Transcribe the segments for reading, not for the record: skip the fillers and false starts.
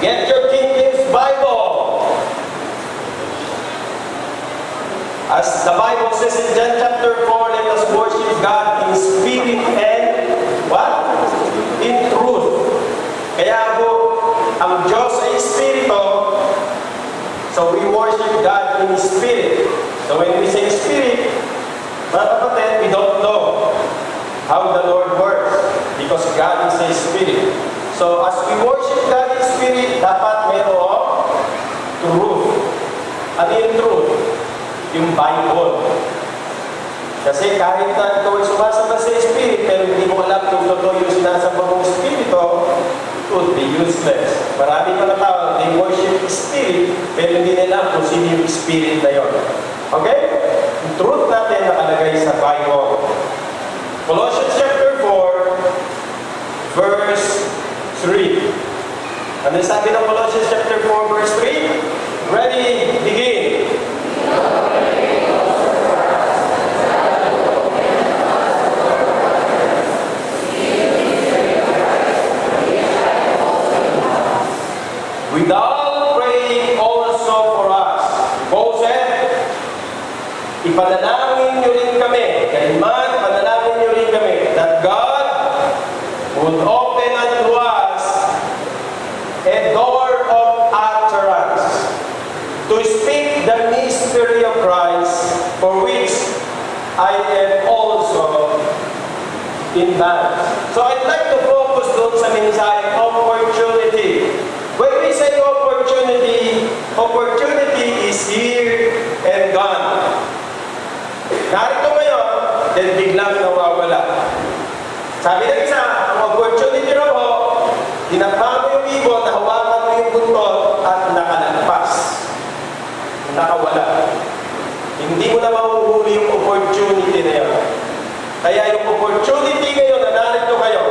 Get your King James Bible. As the Bible says in John chapter 4, let us worship God in spirit and what? In truth. Kaya po, ang Diyos ay Espiritu, so we worship God in Spirit. So when we say Spirit, mga kapatid, we don't know how the Lord works because God is a Spirit. So as we worship God in Spirit, dapat mayroong truth. Ano yung truth? Yung Bible. Kasi kahit na ikaw ay sumasamba sa Spirit, pero hindi mo alam kung totoo yung sinasamba mong Espiritu, it would be useless. Marami pa na tao, they worship Spirit, pero hindi nila alam kung sino yung Spirit na yun. Okay? Yung truth natin nakalagay sa Bible. Colossians chapter 4, verse 3. Ano sabi ng Colossians chapter 4, verse 3? Ready, begin. Without praying also for us. Paul said, ipanalangin nyo rin kami, kailan panalangin nyo rin kami, that God would open unto us a door of utterance to speak the mystery of Christ, for which I am also in bands. So I'd like to focus doon sa mensahe, opportunity. When we say opportunity, opportunity is here and gone. Narito ngayon, then biglang nawawala. Sabi ng isa, ang opportunity raw ho, tinapa mo yung ibon, nahawakan mo yung buntot, at nakalagpas. Nakawala. Hindi mo na mahuhuli yung opportunity na yun. Kaya yung opportunity ngayon na narito kayo,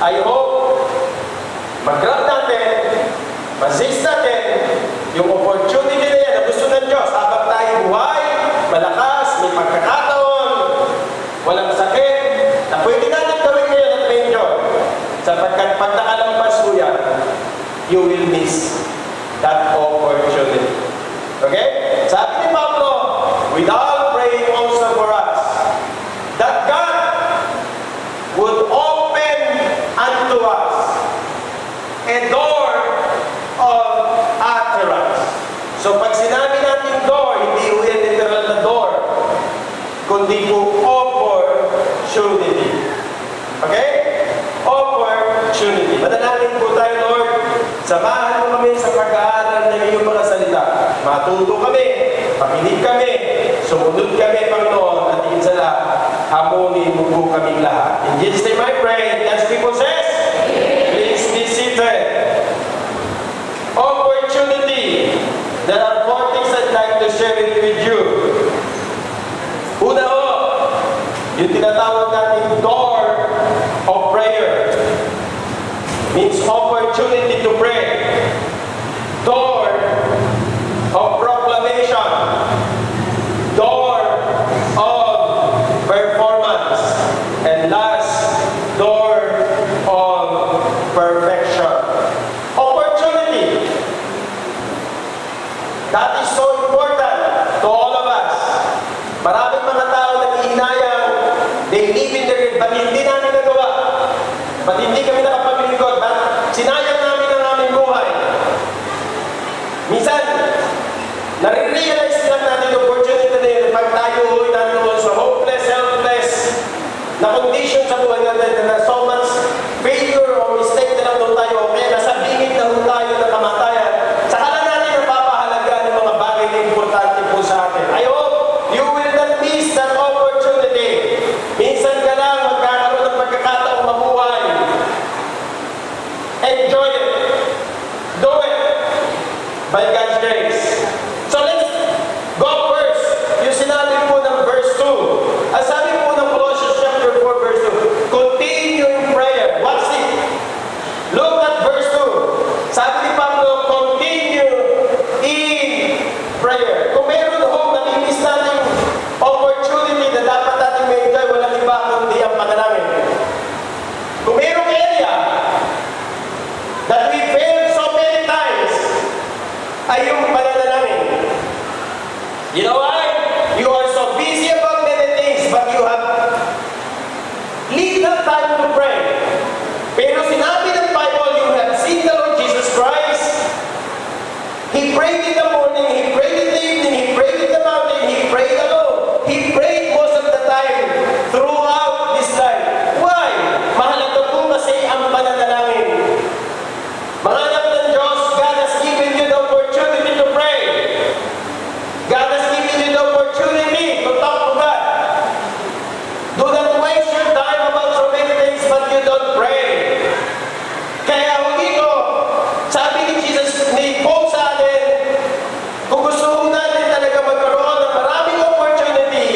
I hope mag-grab natin, masist natin, yung opportunity na yan na gusto ng Diyos habang tayo buhay, malakas, may pagkakataon, walang sakit, na pwede natin gawin ngayon at may enjoy. Sapagkat pag nakalampas mo yan, you will miss that opportunity. Okay? Sabi ni Pablo, without praying also for us, that God would open unto us a door of utterance. So pag sinabi natin door, hindi po yan literal na door, kundi po opportunity. Okay? Opportunity. Manalangin po tayo, Lord. Samahan mo kami sa pag-aaral ng iyong mga salita. Matuto kami, makinig kami, sumunod kami, Panginoon, at higit sa lahat, hamunin mo po kaming lahat. In Jesus' name I pray. As people says, please be seated. Opportunity. There are 4 things I'd like to share it with you. Una ho, yung tinatawag natin door of prayer. Means opportunity to pray. Door of proclamation. Door of performance. And last, door of perfection. Opportunity. That is so important to all of us. Maraming mga tao nag-iinayang, they live in their, ba't hindi namin nagawa? Ba't hindi kami nakapaglingkod? Ba't sinayang namin ang aming buhay? Minsan, nare-realize lang natin yung opportunity na yun pag tayo nandoon sa hopeless, helpless na condition sa buhay natin na so much failure or mistake na lang doon tayo, kaya nasa bingit na doon tayo na kamatayan. Saka lang natin napapahalagaan yung mga bagay na importante po sa atin. I hope you will not miss that opportunity. Minsan ka lang magkakaroon ng pagkakataong mabuhay. Enjoy it. Do it. By God's grace. So let's go first. Yung sinabi po ng verse 2. Ang sabi po ng Colossians chapter 4 verse 2. Continue in prayer. What's it? Look at verse 2. Sabi ni Pablo, continue in prayer. Kung meron hong namimiss natin opportunity na dapat natin may-enjoy, walang iba kundi ang panalangin. Kung merong area that we failed so many times, ay yung pananalangin. You know why? You are so busy about many things, but you have little time to pray. Pero sinabi ng Bible, you have seen the Lord Jesus Christ. He prayed in the morning, He prayed in the evening, He prayed in the mountain, He prayed alone. He prayed most of the time throughout this life. Why? Mahalaga po kasi ang pananalangin. Mga anak ng Diyos, God has given you the opportunity to pray. God has given you the opportunity to talk to God. Do not waste your time about so many things but you don't pray. Kaya ako dito, sabi ni Jesus, ni Paul sa atin, kung gusto mo natin talaga magkaroon ng maraming opportunity,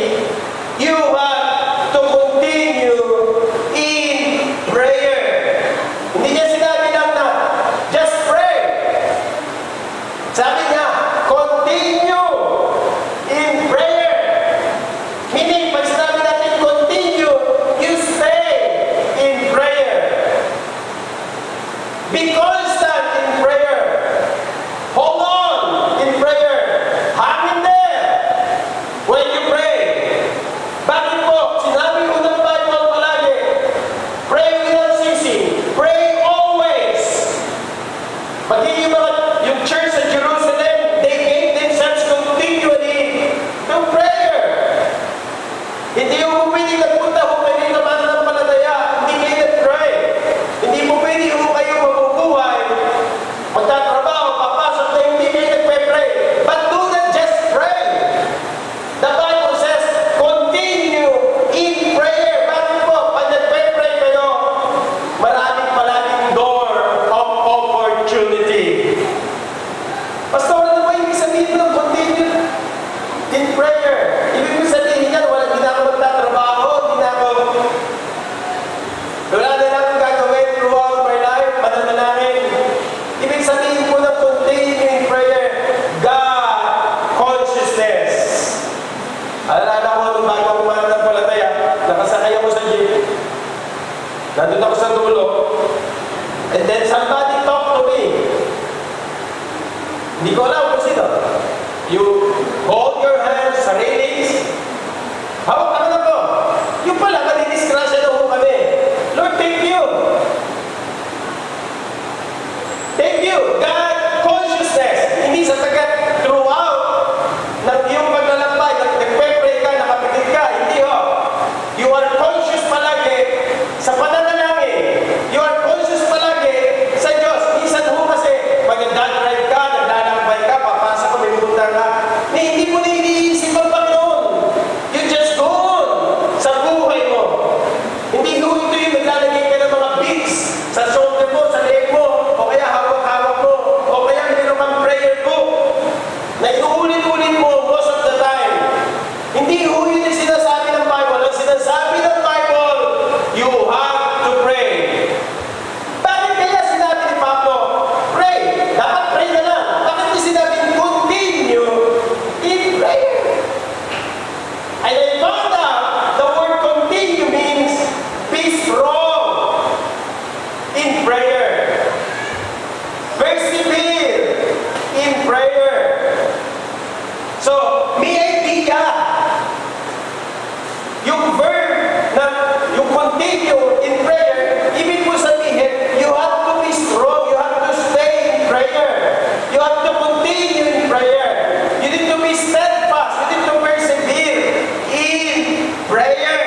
you have to continue in prayer. Hindi niya sinabi lang na, just pray. Sabi niya, continue in prayer. Meaning, pag sinabi natin continue, you stay in prayer. Be constant in prayer. Hold on in prayer. Hang in there when you pray. Bakit po? Sinabi ko ng Bible palagi, pray without ceasing. Pray always. Pagiging yung church sa Jerusalem, they gave themselves continually to prayer. Hindi mo pwede nagpunta ho kayo dito mananampalataya, hindi kayo nag-pray. Hindi mo pwede ho kayo mabubuhay, magtatrabaho, papasok na hindi kayo nagpe-pray. But do not just pray. The Bible says, continue in prayer. Bakit po? Pag nagpe-pray kayo, maraming door of opportunity. Pastor, ano ba ibig sabihin ng continue in prayer? Ibig sabihin yan, hindi na ako magtatrabaho, wala na lang akong gagawin throughout my life, mananalangin. Ibig sabihin po ng continue in prayer, God consciousness. Alala ko nung bago ako mananampalataya, nakasakay ako sa jeep. Nandun ako sa dulo. And then somebody talked to me. Hindi ko alam kung sino. You hold your hands sa railings. Hawak ka na po. Yung pala, madidiskrasya na po kami. Lord, thank you. Thank you. God consciousness. Hindi sa tagat throughout na yung paglalambay, nagpe-pray ka, nakapikit ka. Hindi ho. You are conscious palagi sa pananalangin. You are conscious palagi sa Diyos. Minsan ho kasi, pag nagdadrive ka, naglalambay ka, papasok ka, may punta ka, hindi mo na iniisip ang Panginoon. You just go on sa buhay mo. Hindi ho ito yung naglalagay ka ng mga beats sa shoulder mo, sa leg mo, o kaya hawak-hawak mo, o kaya meron kang prayer book na inuulit-ulit mo most of the time. Hindi ho yun yung sinasabi ng Bible. Ang sinasabi ng Bible, you have to pray. Bakit kaya sinabi ni Pablo, pray? Dapat pray na lang. Bakit niya sinabi, continue in prayer? And I found out the word continue means be strong in prayer. Persevere in prayer. So, may idea. Yung verb na yung continue in prayer, ibig mo sabihin, you have to be strong, you have to stay in prayer. You have to continue in prayer. You need to be steadfast, you need to persevere in prayer.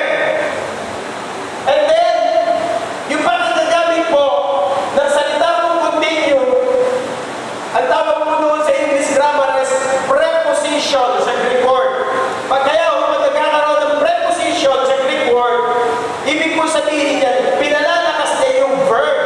And then, yung pagkakagamit po ng salita mong continue, ang tawag po doon sa English grammar is preposition sa Greek word. Pag kaya kung magkakaroon ng preposition sa Greek word, ibig po sabihin yan, pinalalakas niya yung verb.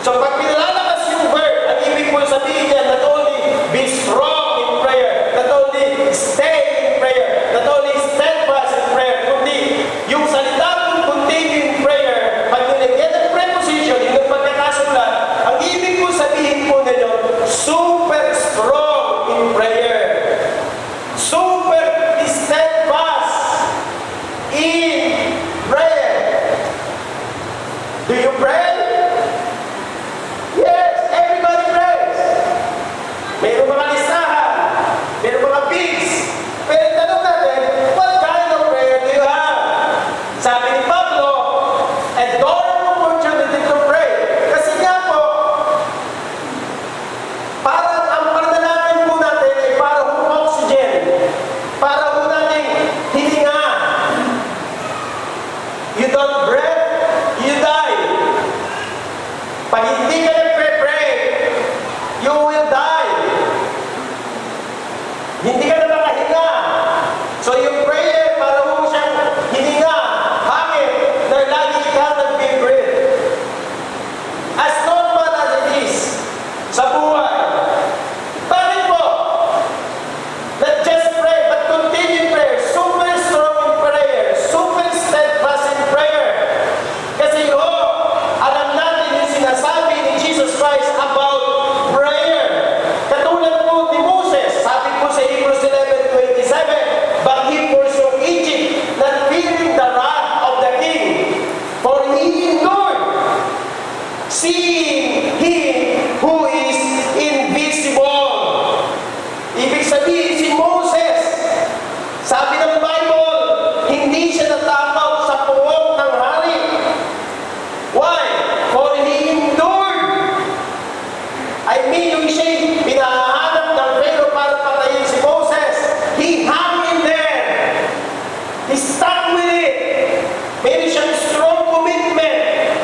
So pag pinalalakas yung verb, ang ibig po sabihin yan, not only be strong in prayer, not only stay in prayer, not only steadfast in prayer, kundi yung salita mong continue in prayer, pag nilagyan ng preposition, yung pagkakasulat, ang ibig po sabihin po ninyo, super strong in prayer. you will die. Hindi ka na makahinga. So yung prayer, para mo siyang hininga, hangin, na lagi ka nag-breathe. As normal as it is sa buhay. Bakit po? Not just pray, but continue prayer. Super strong in prayer. Super steadfast in prayer. Kasi alam natin yung sinasabi ni Jesus Christ about prayer. Katulad po ni Moses, sabi po sa Hebrews 11:27, but he forsook Egypt, not fearing the wrath of the king, for he endured, seeing him who is invisible. Ibig sabihin, si Moses, sabi ng Bible, hindi siya natakot sa puwang ng hari. Why? For he endured. I mean, yung siya'y pinahahanap ng Pharaoh para patayin si Moses. He hung in there. He stuck with it. Meron siyang strong commitment.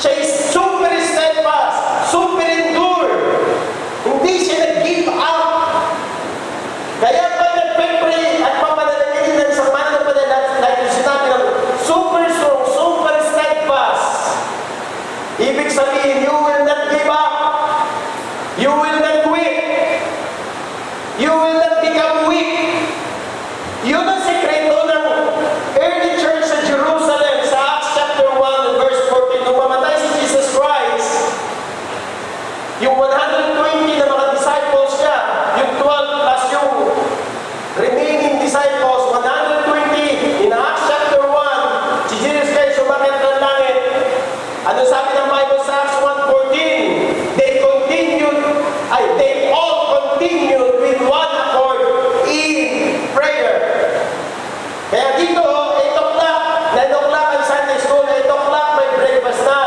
Siya is super steadfast, super endure. Hindi siya nag-give up. Kaya pa nagpe-pray at mapanalangin ng sama ng panalang, like yung sinabi ng super strong, super steadfast. Ibig sabihin, you will not give up. You will not quit. You will not become weak. Yun ang sekreto ng early church sa Jerusalem sa Acts chapter 1 verse 14. Nung mamatay si Jesus Christ, yung 120 na mga disciples niya, yung 12 plus yung remaining disciples, 120, in Acts chapter 1, si Jesus Christ sumakit ng langit. Ano sabi ng Bible sa Acts 1:14? They all continued with one accord in prayer. Kaya dito, 8 o'clock, 9 o'clock ang Sunday school, 8 o'clock may breakfast na.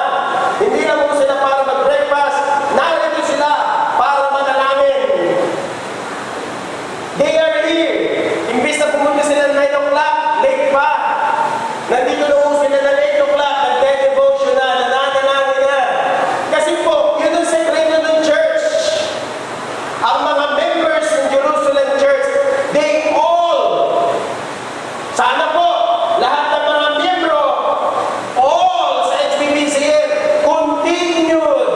Hindi lang po sila para mag-breakfast, narito sila para manalangin. They are here. Imbis na pumunta sila 9 o'clock, late pa. Nandito na po sila na 8 o'clock, nag-devotion na, nananalangin na. Kasi po, yun ang sekreto ng church. Ang mga members ng Jerusalem Church, they all, sana po, lahat ng mga miyembro, all sa HBBCL, continued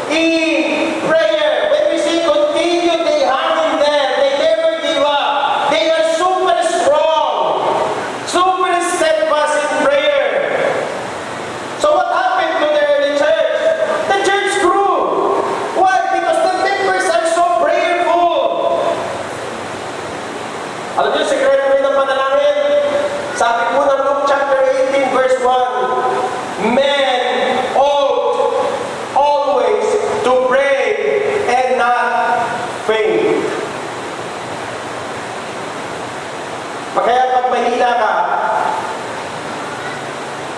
in prayer. When we say continued, they hang in there. They never give up. They are super strong, super steadfast in prayer. So what happened to the early church? The church grew. Why? Because the members are so prayerful. Alam niyo, sekreto rin ng panalangin. Sabi po ng Luke chapter 18 verse 1, men ought always to pray and not faint. Kaya pag mahina ka,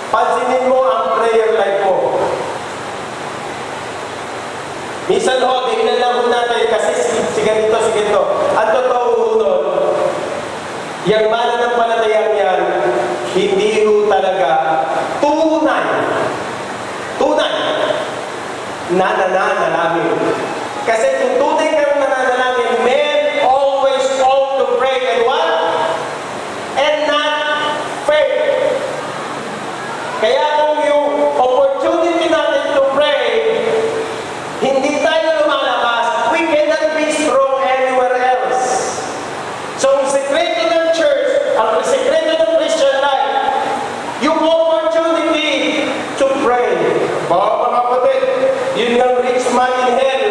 pansinin mo ang prayer life mo. Minsan dahilan lang po natin kasi si ganito. Ang totoo nun, yung mananampalatayang yan, hindi ho talaga tunay na nananalangin. Kasi kung tunay ka ng nananalangin, men always ought to pray and what? And not faint. Kaya kung yung opportunity natin to pray, hindi tayo lumalabas, we cannot be strong anywhere else. So, ang sekreto ng church, ang sekreto ng Christian life, yung opportunity to pray. Mga kapatid, yun ng rich man in hell.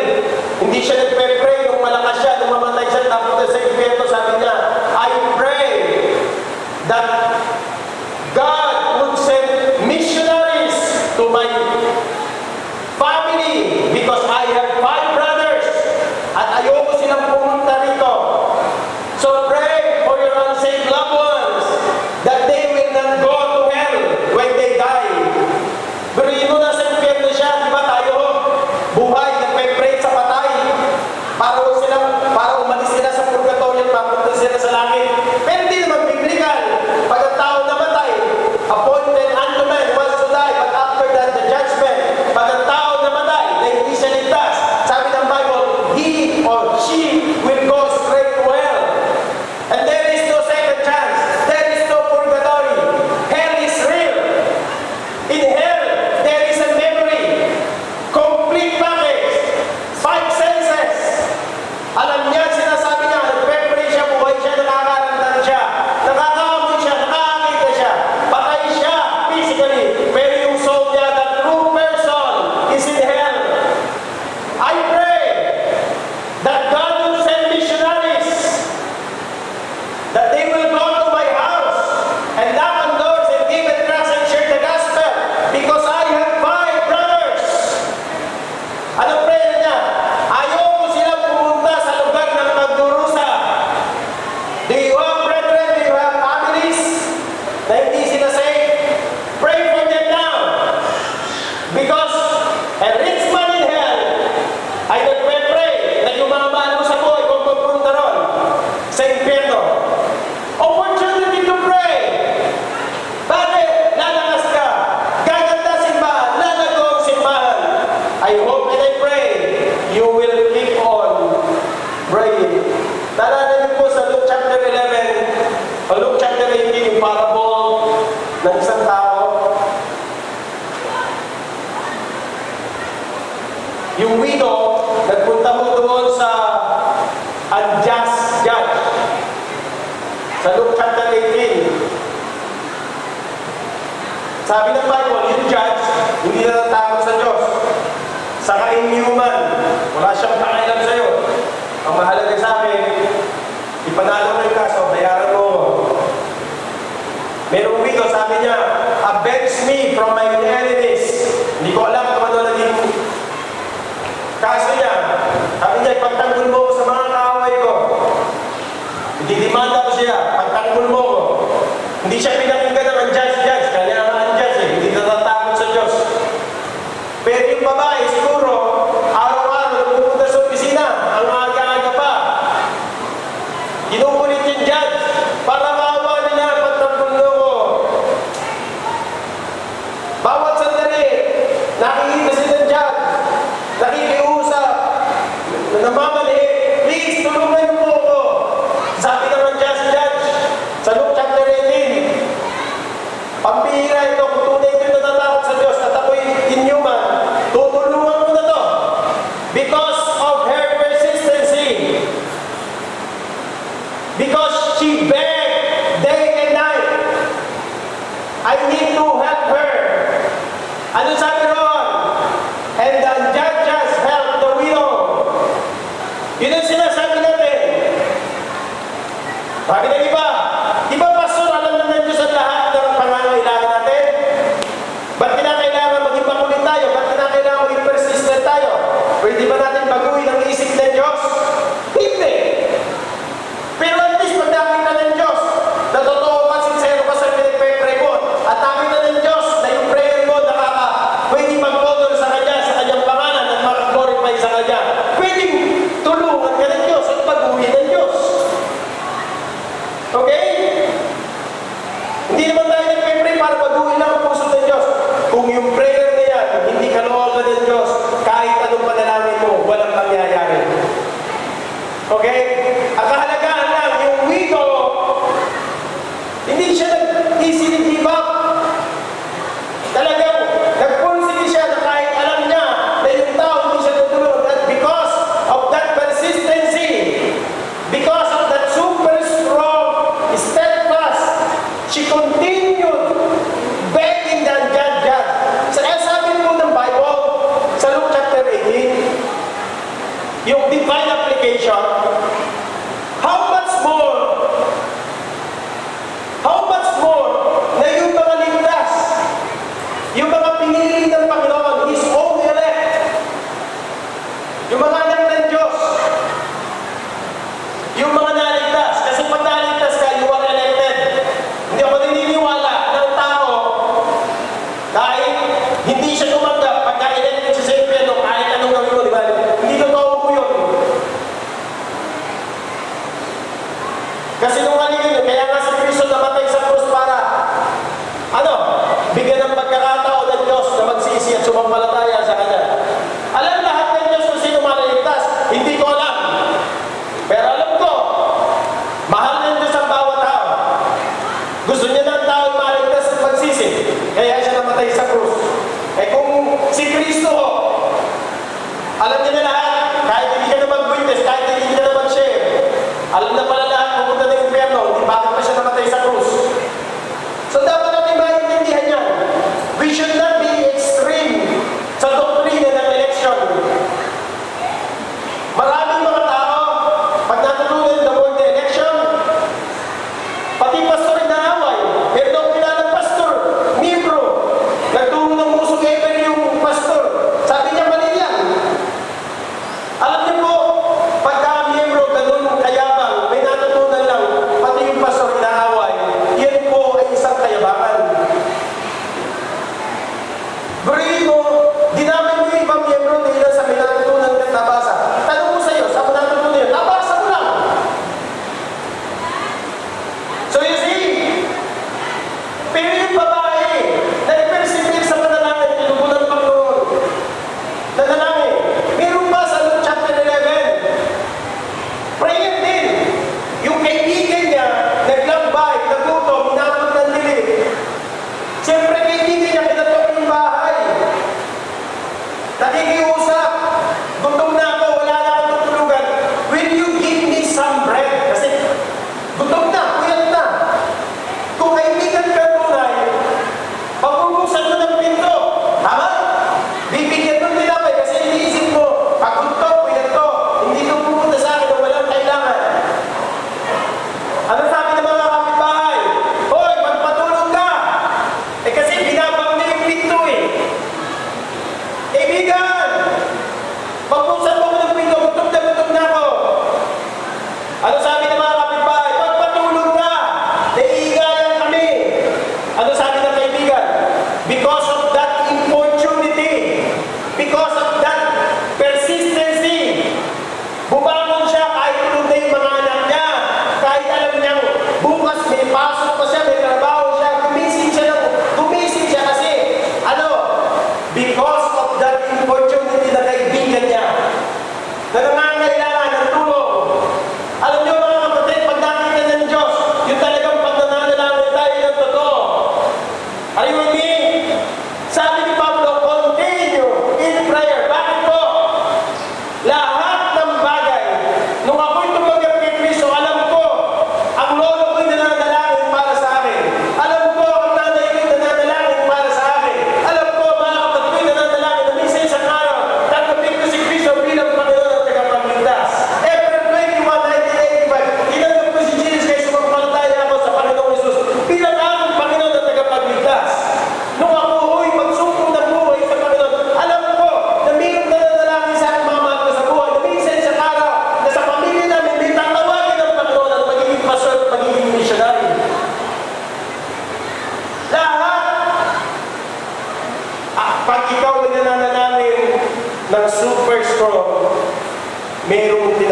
Hindi siya nagpe-pray nung malakas siya, nung mamatay siya, tapos sa impyerno, sabi niya, I pray that God would send missionaries to my family because I have 5 brothers at ayoko silang pumunta rito. So pray for your unsaved loved ones that they will not go to hell when they die. Pero yun nasa impyerno siya, di ba tayo buhay, nagpe-pray sa patay. Sabi ng Bible, yung judge, hindi na natatakot sa Diyos. Saka inhuman, wala siyang pakialam sa'yo. Ang mahalaga sa akin, ipanalo mo yung kaso, bayaran mo. Merong widow, sabi niya, avenge me from my enemies. Hindi ko alam kung ano naging kaso niya. Sabi niya, ipagtanggol mo ko sa mga kaaway ko. Didimanda ko siya, pagtanggol mo ko. Hindi siya pinakinggan ng judge, kanya ang judge hindi natatakot sa Diyos. Pero yung babae, siguro, araw-araw, pupunta sa opisina, ang aga-aga pa. Ginukulit yung judge, para maawa nila, pagtanggol mo ko. Bawat sandali, nakikita sila ng judge, nakikiusap, namamali, please, tulungan mo ko. Sabi naman judge, sa Luke chapter 18, pambihira ito, kung tunay ito natatakot sa Diyos at ako'y inhuman, tutulungan mo na to. Because of her persistency. Because she begged day and night. I need to help her. Ano sabi ron? And the judges helped the widow. Yun ang sinasabi natin. Sabi ng iba, di ba pastor, alam naman Diyos ang lahat ng pangangailangan natin? Ba't kinakailangan maging makulit tayo? Ba't kinakailangan maging persistent tayo? Pwede ba natin baguhin ang isip ng Diyos? Hindi. Pero at least pag nakita ng Diyos, na totoo ka, sincero ka sa pinagpe-pray mo, at nakita ng Diyos na yung prayer mo pwede mag-honor sa Kanya, sa Kanyang pangalan, at mag-glorify sa Kanya. Pwede tulungan ka ng Diyos at baguhin ng Diyos. Okay? Hindi naman tayo nagpe-pray para baguhin lang ang puso ng Diyos. Kung yung prayer na yan, hindi kalooban ng Diyos, kahit anong panalangin mo, walang mangyayari. Okay? Ang kahalagahan lang, yung widow, hindi siya nag-easily give up. Talagang, nag-pursige siya na kahit alam niya na yung tao hindi siya tutulog. At because of that persistency, because of that super strong, steadfast, she continued begging the judge. Sabi po ng Bible, sa Luke chapter 18, yung divine application, how much more na yung mga ligtas, yung mga pinili ng Panginoon, His own elect, yung mga anak ng Diyos, yung mga naligtas, kasi pag naligtas ka, you are elected. Hindi ako naniniwala ng tao kahit hindi siya tumanggap, pagka-elected siya sa impyerno, kahit anong gawin mo, di ba? Hindi totoo po yun. Kasi nung halingin yun, kaya nga si Kristo namatay sa krus para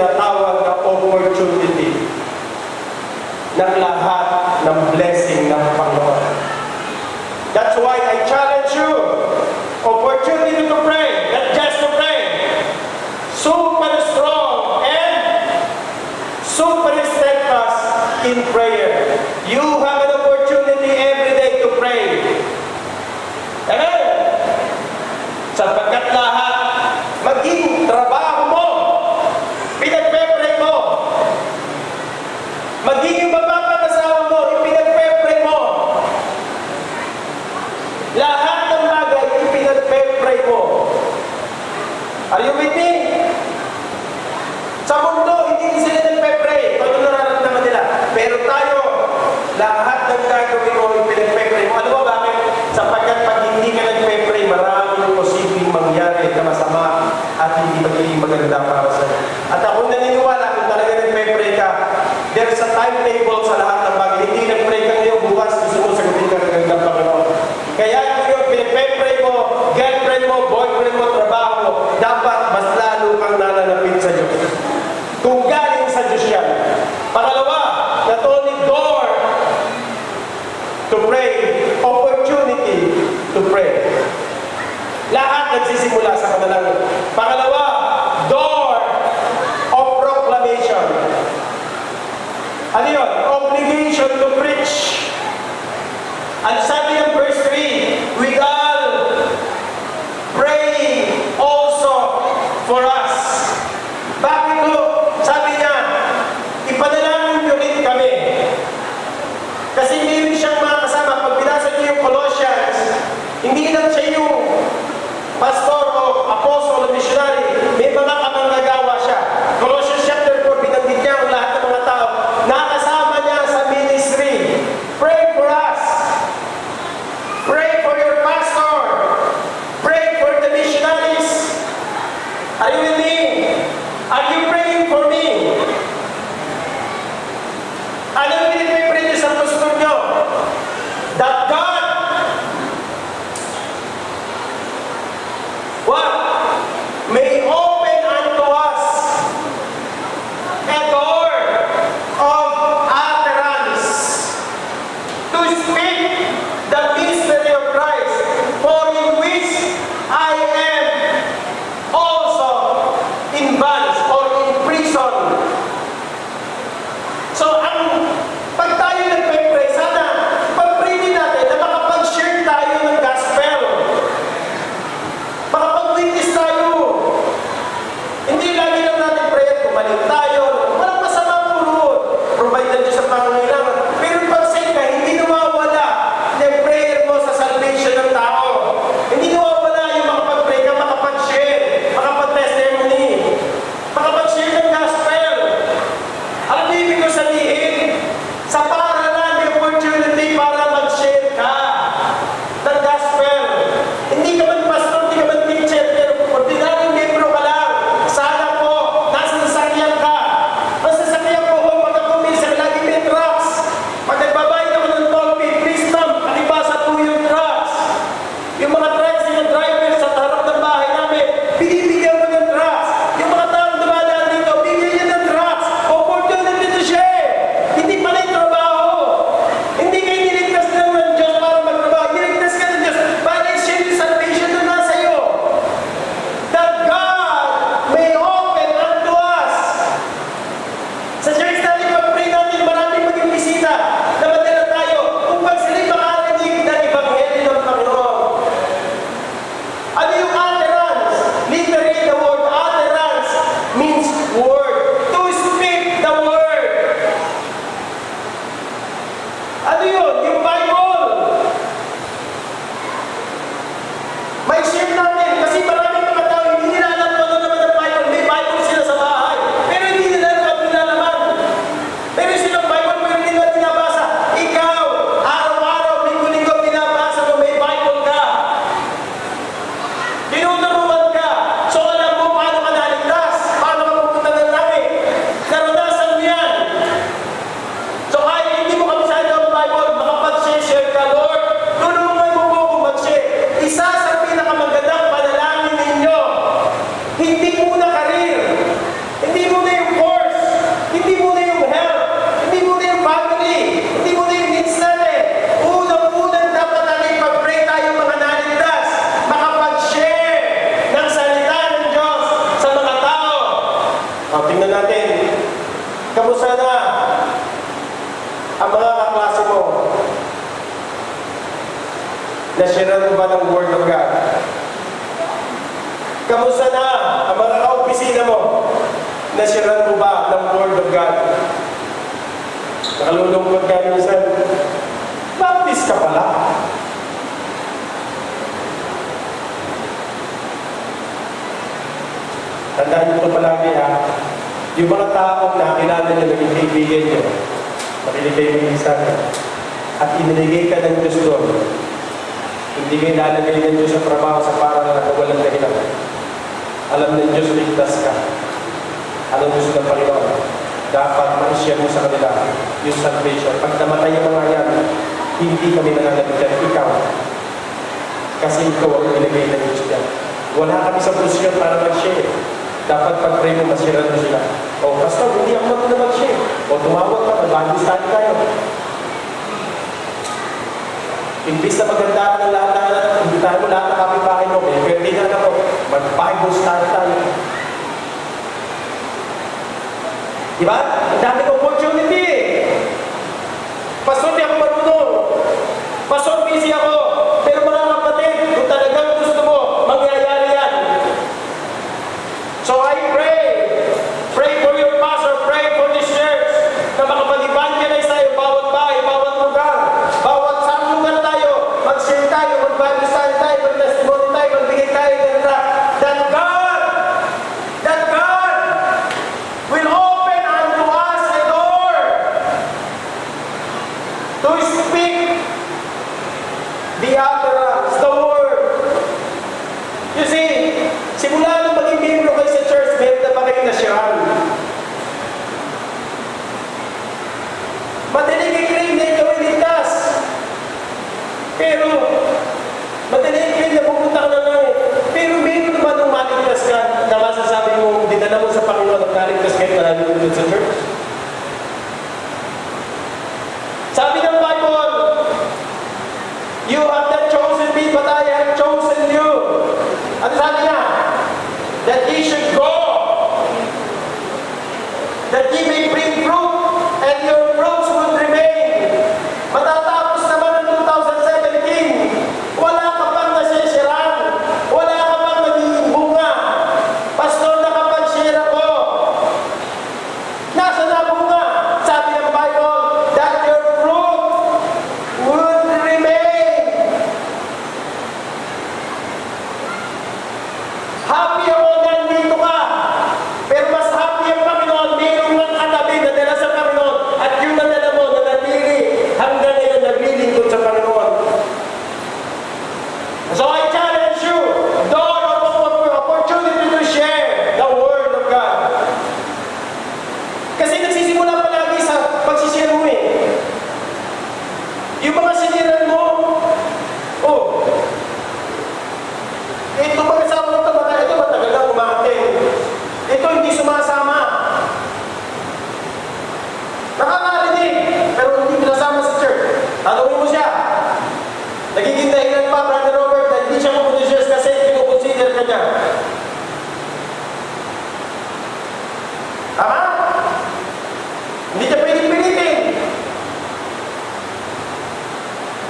tinatawag na opportunity ng lahat ng blessing ng Panginoon. That's why I challenge you, opportunity to pray, not just to pray. Super strong and super steadfast in prayer. You have an opportunity every day to pray. Amen? Sapagkat lahat, maging trabaho mo, pinagpe-pray mo. Maging mapapanasawa mo, ipinagpe-pray mo. Lahat ng bagay, ipinagpe-pray mo. Are you with me? Sa mundo, hindi sila nagpe-pray. Pag nararamdaman nila. Pero tayo, lahat ng gagawin mo, ipinagpe-pray mo. Ano ba bakit? Sapagkat pag hindi ka nagpe-pray, maraming posibleng mangyari na masama at hindi magiging maganda para sa iyo. At ako naniniwala kung talaga nagpe-pray ka, there's a timetable sa lahat ng bagay. Hindi nag-pray ka ngayon, bukas gusto mo sagutin ka ng gandang Panginoon. Kaya kung yung pinag-pray mo, girlfriend mo, boyfriend mo, trabaho mo, dapat mas lalo kang nalalapit sa Diyos. Kung galing sa Diyos yan. Pangalawa, not only door to pray, opportunity to pray. Lahat nagsisimula sa panalangin. Pangalawa, door of proclamation. Ano yun? Obligation to preach. Ang sabi ng verse 3, with all praying also for us. Bakit ko? Sabi niya, ipanalangin niyo rin kami. Kasi meron siyang mga kasama. Pag binasa niyo yung Colossians, hindi lang siya yung pastor o apostle o missionary. May mga kamanggagawa siya. Colossians chapter 4, binanggit niya ang lahat ng mga tao. Nakasama niya sa ministry. Pray for us. Pray for your pastor. Pray for the missionaries. Are you with me? Are you praying for me? Ano yung pinipray niyo sa puso niyo? That God, what? May open unto us a door of utterance to speak the mystery of Christ, for in which I am also in bonds or in prison. So, pag tayo nagpe-pray, sana Tingnan natin. Kamusta na ang mga kaklase mo? Nashiran mo ba ng Word of God? Kamusta na ang mga kaopisina mo? Nashiran mo ba ng Word of God? Nakalulungkot ka minsan. Baptist ka pala. Tandaan nyo ito palagi ha. Yung mga taong nakilala nyo, naging kaibigan nyo, makinig kayo ng isa at inanigay ka ng Diyos doon, hindi kayo lalagay ng Diyos sa trabaho sa parang na walang dahilan. Alam ng Diyos, ligtas ka. Alam Diyos ng Panginoon. Dapat ma-share mo sa kanila yung salvation. Pag namatay yung mga yan, hindi kami nananabitan. Ikaw. Kasi ikaw ang inilagay ng Diyos yan. Wala kami sa posisyon para mag-share. Dapat pag-pray mo, masira mo sila. O, basta, hindi ako matulad mag-share. O, tumawag ka, mag-Bible study tayo. Imbis na maganda ka ng lahat, imbitahan mo lahat ng kapitbahay mo, pero hindi na ako, mag-Bible study tayo. Diba? Ang dami ng opportunity eh. Pastor, di ako marunong. Pastor, busy ako. Pero mga kapatid, kung talagang gusto mo, mangyayari yan. So I pray. Pray for your pastor. Pray for this church. Na makapag-evangelize tayo bawat bahay, bawat lugar. Bawat saan lugar tayo. Mag-share tayo, mag-Bible study tayo, mag-testimony tayo, magbigay tayo ng that God will open unto us a door to speak the utterance, the word. You see, simula nung maging membro kayo sa church, meron na ba kayo nasiraan? Madaling i-claim na ikaw ay ligtas. Pero, madaling i-claim na pupunta ka na lang eh. Pero meron naman nung maligtas ka na masasabi mo, dinala mo sa Panginoon at naligtas kayo na nalulunod sa church. Sabi ng Bible, you have not chosen me, but I have chosen you. Ano sabi niya? That ye should go, that ye may bring fruit, and your fruits would remain. Matatapos naman ng 2017, wala ka pang nasisiran, wala ka pang magiging bunga. Pastor, nakapag-share ako. Nasa na bunga? Sabi ng Bible, that your fruit would remain. Happy ako nandito ka. Pero mas happy ang Panginoon, mayroong mga katabi na dala sa Panginoon at yung nadala mo na natili hanggang ngayon naglilingkod sa Panginoon. So I challenge you, door of opportunity to share the Word of God. Kasi nagsisimula palagi sa pagsishare mo eh. Yung mga siniran mo, ito mga kasama ng tabata, ito matagal na umating. Ito hindi sumasama. Nakakarinig, pero hindi pinasama sa church. Tanungin mo siya. Nagiging dahilan pa, Brother Robert, na hindi siya kumonsider kasi kinukonsider ka niya. Tama? Hindi siya pwedeng pilitin.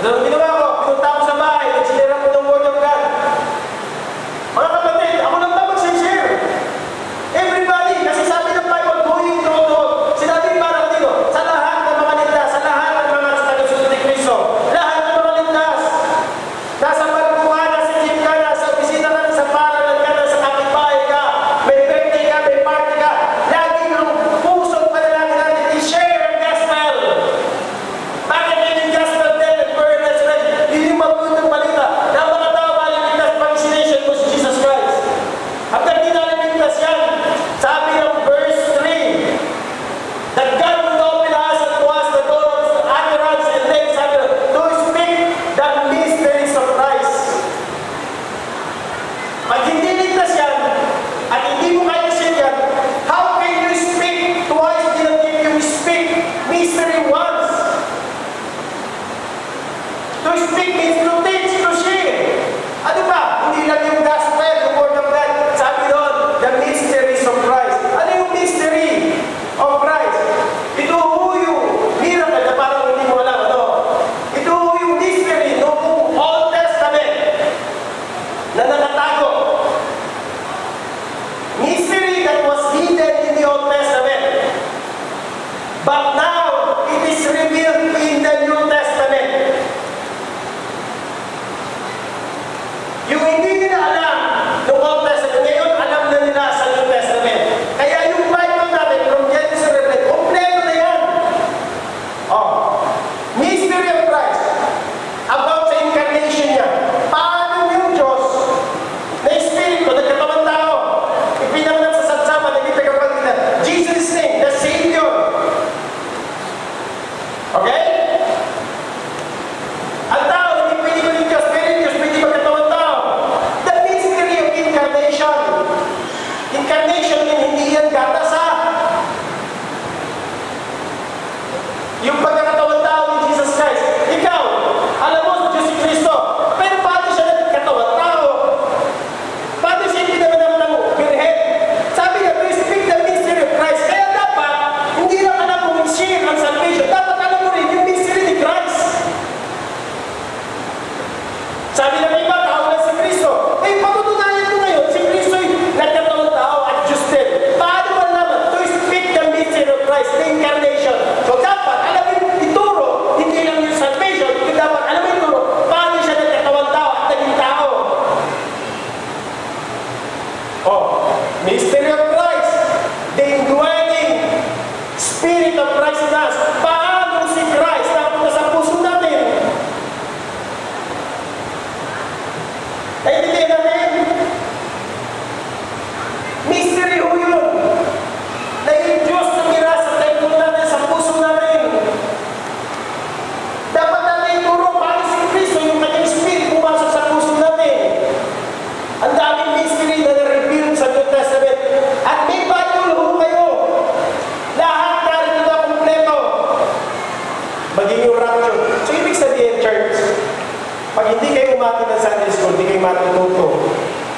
Anong ginawa ko? Pinunta ako sa bahay, nagsinira ko ng Word of God. Mga kapatid, ako lang ba mag-share? Everybody, kasi sabi ng Bible, going to all. Sinabi para ko dito, sa lahat ng mga ligtas, sa lahat ng mga tagasunod ni Kristo, lahat ng mga ligtas, nasa barbuhan, nasa jeep ka, nasa opisina ka, nasa paralan ka, nasa kapitbahay ka, may birthday ka, may party ka, laging ang puso pa na natin i-share ang gospel. Bakit yun yung gospel then and burn as ready? matututo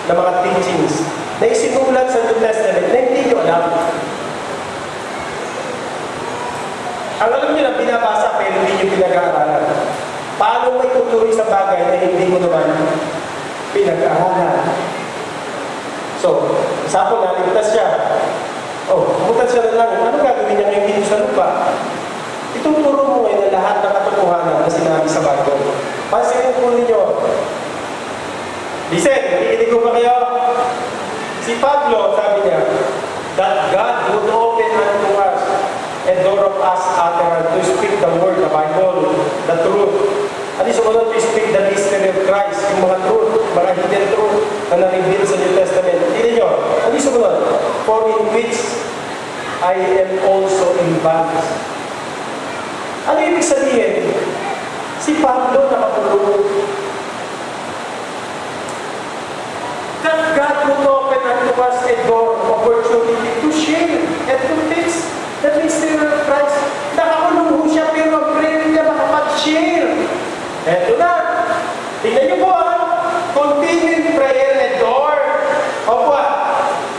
ng mga teachings na isinulat sa New Testament na hindi nyo alam. Ang alam nyo na binabasa pero hindi nyo pinag-aaralan. Paano may tutuloy sa bagay na hindi mo naman pinag-aaralan? So, sapo na, ligtas siya. Pumunta siya na lang. Ano gagawin niya ngayon dito sa lupa? Ituturo mo ngayon na lahat ng katotohanan na sinabi sa Bible. Pansinin po ninyo. Listen, nakikinig ko ba kayo? Si Pablo, sabi niya, that God would open unto us a door of us utterance to speak the word, the Bible, the truth. At sumunod to speak the mystery of Christ, yung mga truth, mga hidden truth na na-reveal sa New Testament. Hindi nyo, at sumunod, for in which I am also involved. Ano ibig sabihin? Si Pablo nakakulong. That God would open unto us a door of opportunity to share and to teach the mystery of Christ. Nakakulong ho siya pero ang prayer niya makapag-share. Eto na. Tingnan niyo po continuing prayer and door of what?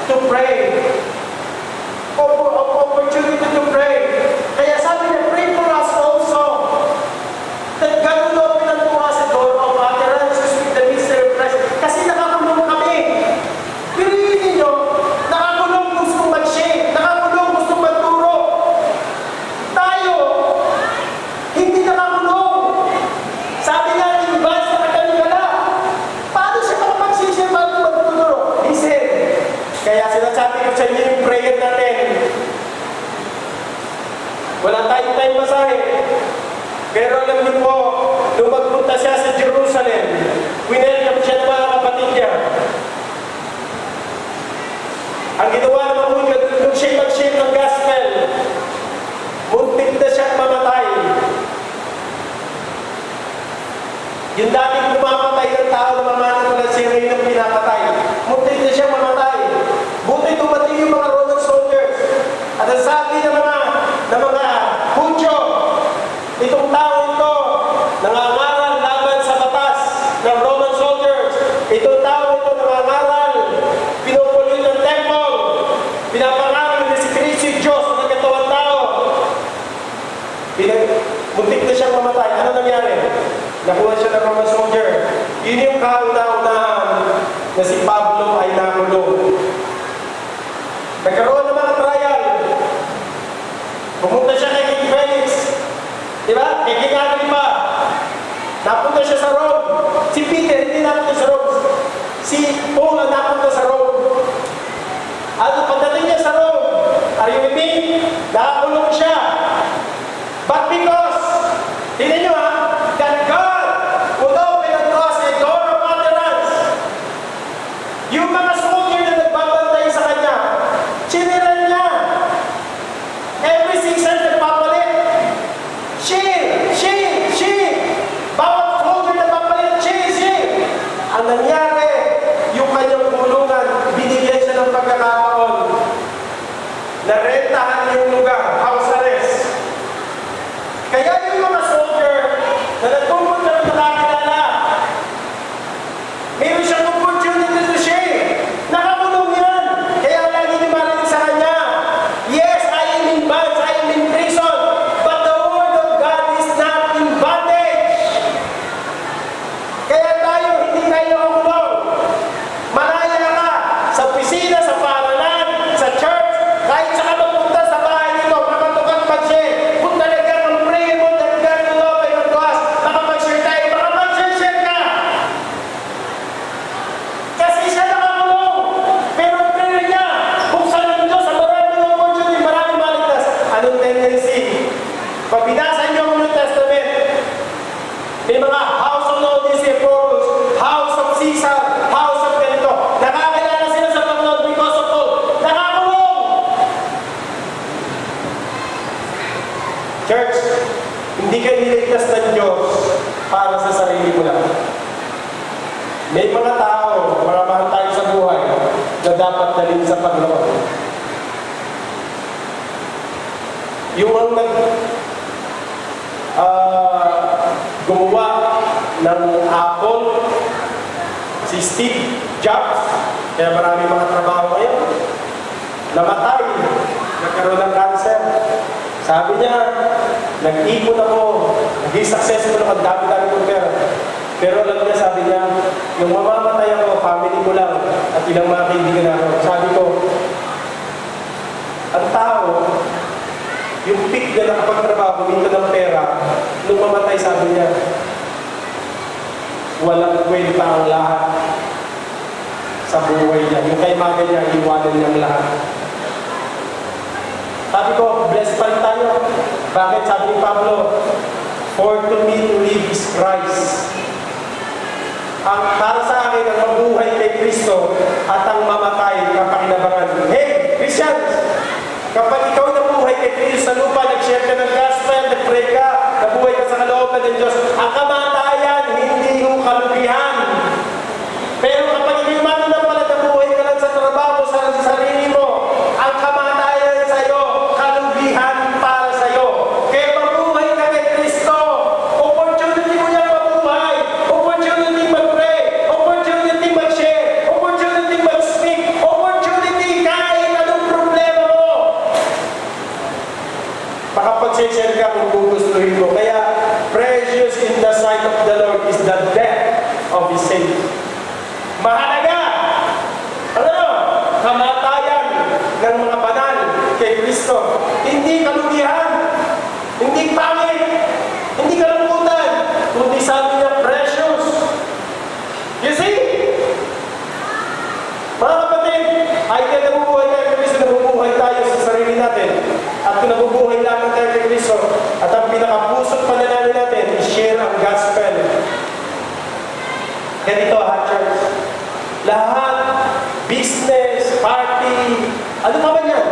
To pray. Of opportunity to pray. Kaya sabi niya, pray for us also. That God will open unto us a door of utterance to speak the mystery of Christ. Kasi nakakulong kami. Piliin ninyo, nakakulong gusto mag-share, nakakulong gusto magturo. Tayo, hindi nakakulong. Sabi nga ng Ibas na kataligala, paano siya makapag-share, paano magtuturo? Listen, kaya sinasabi ko sa inyo yung prayer natin. Wala tayong time masahe. Pero alam niyo po, nung magpunta siya sa Jerusalem, winelcome siya ng mga kapatid niya. Ang ginawa ng mga Hudyo, nung siya mag-share ng gospel, muntik na siyang mamatay. Yung dating pumapatay ng tao na mamanang si Rey ng pinapatay, muntik na siyang mamatay. Buti dumating yung mga Roman soldiers. At ang sabi ng mga Hudyo, itong tao ito, nangangaral laban sa batas ng Roman soldiers. Itong tao ito, nangangaral, pinupuloy ng temple, pinapangaral na si Kristo Diyos na nagkatawang tao. Muntik na siyang mamatay. Ano nangyari? Nakuha siya ng Roman soldier. Yun yung kauna-unahan na si Pablo ay nakulong. Nagkaroon ng mga trial. Pumunta siya kay King Felix. Diba? Kay King Agrippa. Napunta siya sa Rome. Si Peter, hindi napunta sa Rome. Si Paul ang napunta sa Rome. At pagdating niya sa Rome, are you with me? Nakakulong siya. But because, tingnan nyo that God would open unto us a door of utterance. Yung mga soldier na nagbabantay sa kanya, chiniran niya. Every season nagpapalit. Share. Bawat soldier na papalit, share. Ang nangyari, yung kanyang kulungan, binigyan siya ng pagkakataon. Narentahan niya yung lugar, house arrest. Kaya yung mga soldier na nagpupunta ng nakakilala, meron siyang opportunity to share. Nakakulong yan. Kaya lagi niyo marinig sa kanya, yes, I am in bonds, I am in prison, but the word of God is not in bondage. Kaya tayo, hindi tayo nakakulong. Malaya ka sa opisina, sa paaralan, sa church, kahit sa magpunta sa bahay nito, makatukan mag-share. Kung talaga ang prayer mo, talaga ng love ay magtuas, makapag-share tayo, makapag-share ka. Kasi siya nakakulong. Pero ang prayer niya, buksan ng Diyos, ang maraming opportunity, maraming maligtas. Anong tendency? Pag binasa niyo ang New Testament, may mga house of Laodicephorus, house of Caesar, house of ganito. Nakakilala sila sa Panginoon because of all. Nakakulong! Church, hindi kayo niligtas ng Diyos para sa sarili mo lang. May mga tao, mga mahal tayo sa buhay, na dapat dalhin sa Panginoon. Yung ang gumawa ng apple Si Steve Jobs, kaya maraming mga trabaho ngayon, namatay, nagkaroon ng cancer. Sabi niya, nag-ipon ako, naging successful ako, dami-dami kong pera. Pero alam niya, sabi niya, yung mamamatay ako, family ko lang, at ilang mga kaibigan ako. Sabi ko, ang tao, yung peak na nakapagtrabaho, kumita ng pera, nung mamatay, sabi niya, walang kwenta ang lahat sa buhay niya. Yung kaimagan niya, iwanan niyang lahat. Sabi ko, blessed pa rin tayo. Bakit? Sabi ni Pablo, for to me to live is Christ. Para sa akin, ang mabuhay kay Kristo at ang mamatay kapakinabangan. Hey, Christians! Kapag ikaw nabuhay kay Kristo sa lupa, nag-share ka ng gospel, nag-pray ka, nabuhay ka sa kalooban ng Diyos, ang kamatayan, hindi yung kalupihan. Pero kapag hindi man na pala nabuhay ka lang sa trabaho, sa sarili mo, ang kamatayan sa'yo, kalupihan para sa'yo. Kaya mabuhay ka kay Kristo, opportunity mo niyang mabuhay, opportunity mag-pray, opportunity mag-share, opportunity mag-speak, opportunity kahit anong problema mo. Makapag-share ka kung gugustuhin mo. Kaya, precious in the sight of the Lord is the death of His saints. Mahalaga! Ano? Kamatayan ng mga banal kay Kristo. Hindi kalugihan, hindi pangit, hindi kalungkutan, kundi sabi niya, precious. You see? Mga kapatid, ay kaya nabubuhay tayo kay Kristo, nabubuhay tayo sa sarili natin. At kung nabubuhay lamang tayo kay Kristo, at ang pinakapusot panalangin natin, i-share ang gospel. Ganito ha, church. Lahat, business, party, ano pa ba yan?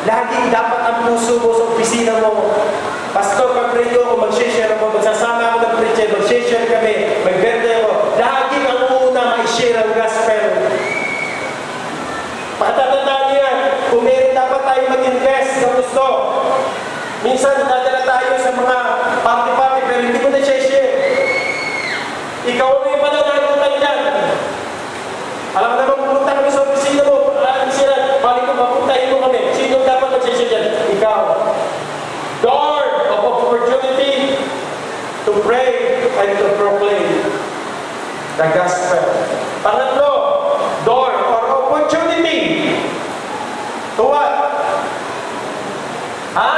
Laging dapat ang puso mo sa opisina mo. Pastor, pag-pray ko, mag-share ako, magsasama ako ng preacher, mag-share kami, mag-birthday ako. Laging ang una, ma-share ang gospel. Patatandaan niyo yan, kung meron dapat tayo mag-invest sa gusto. Minsan, dadala tayo sa mga party-party, pero hindi mo na share. Ikaw mo yung pananagutan yan. Alam mo naman, pumunta kami sa opisina mo. Sila, balik ko, mapuntahin mo kami. Sino dapat mag-share dyan? Ikaw. Door of opportunity to pray and to proclaim the gospel. Pangatlo, door or opportunity to what? Ha?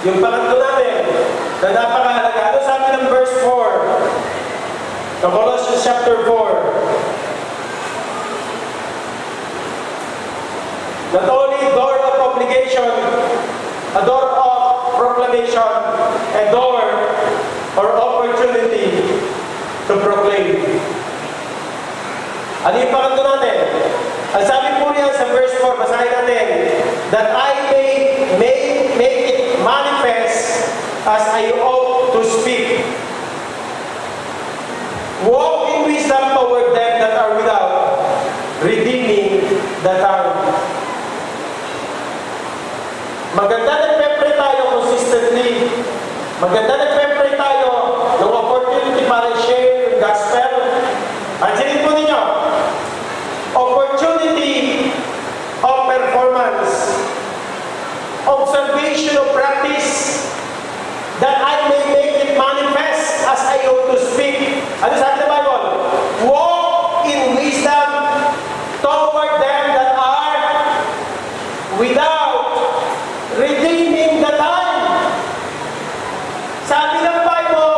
Yung pangatlo natin, na napakahalaga. Ano sabi ng verse 4? Sa Colossians chapter 4. Not only door of obligation, a door of proclamation, a door or opportunity to proclaim. Ano yung pangatlo natin? Ang sabi po niya sa verse 4, basahin natin, that I may make it manifest as I ought to speak. Walk in wisdom toward them that are without, redeeming the time. Maganda nagpe-pray tayo consistently. Maganda nagpe-pray tayo ng opportunity para share yung gospel. Pansinin po ninyo, opportunity of performance, observation of practice, that I may make it manifest as I ought to speak. Ano sabi ng Bible? Walk in wisdom toward them that are without, redeeming the time. Sabi ng Bible,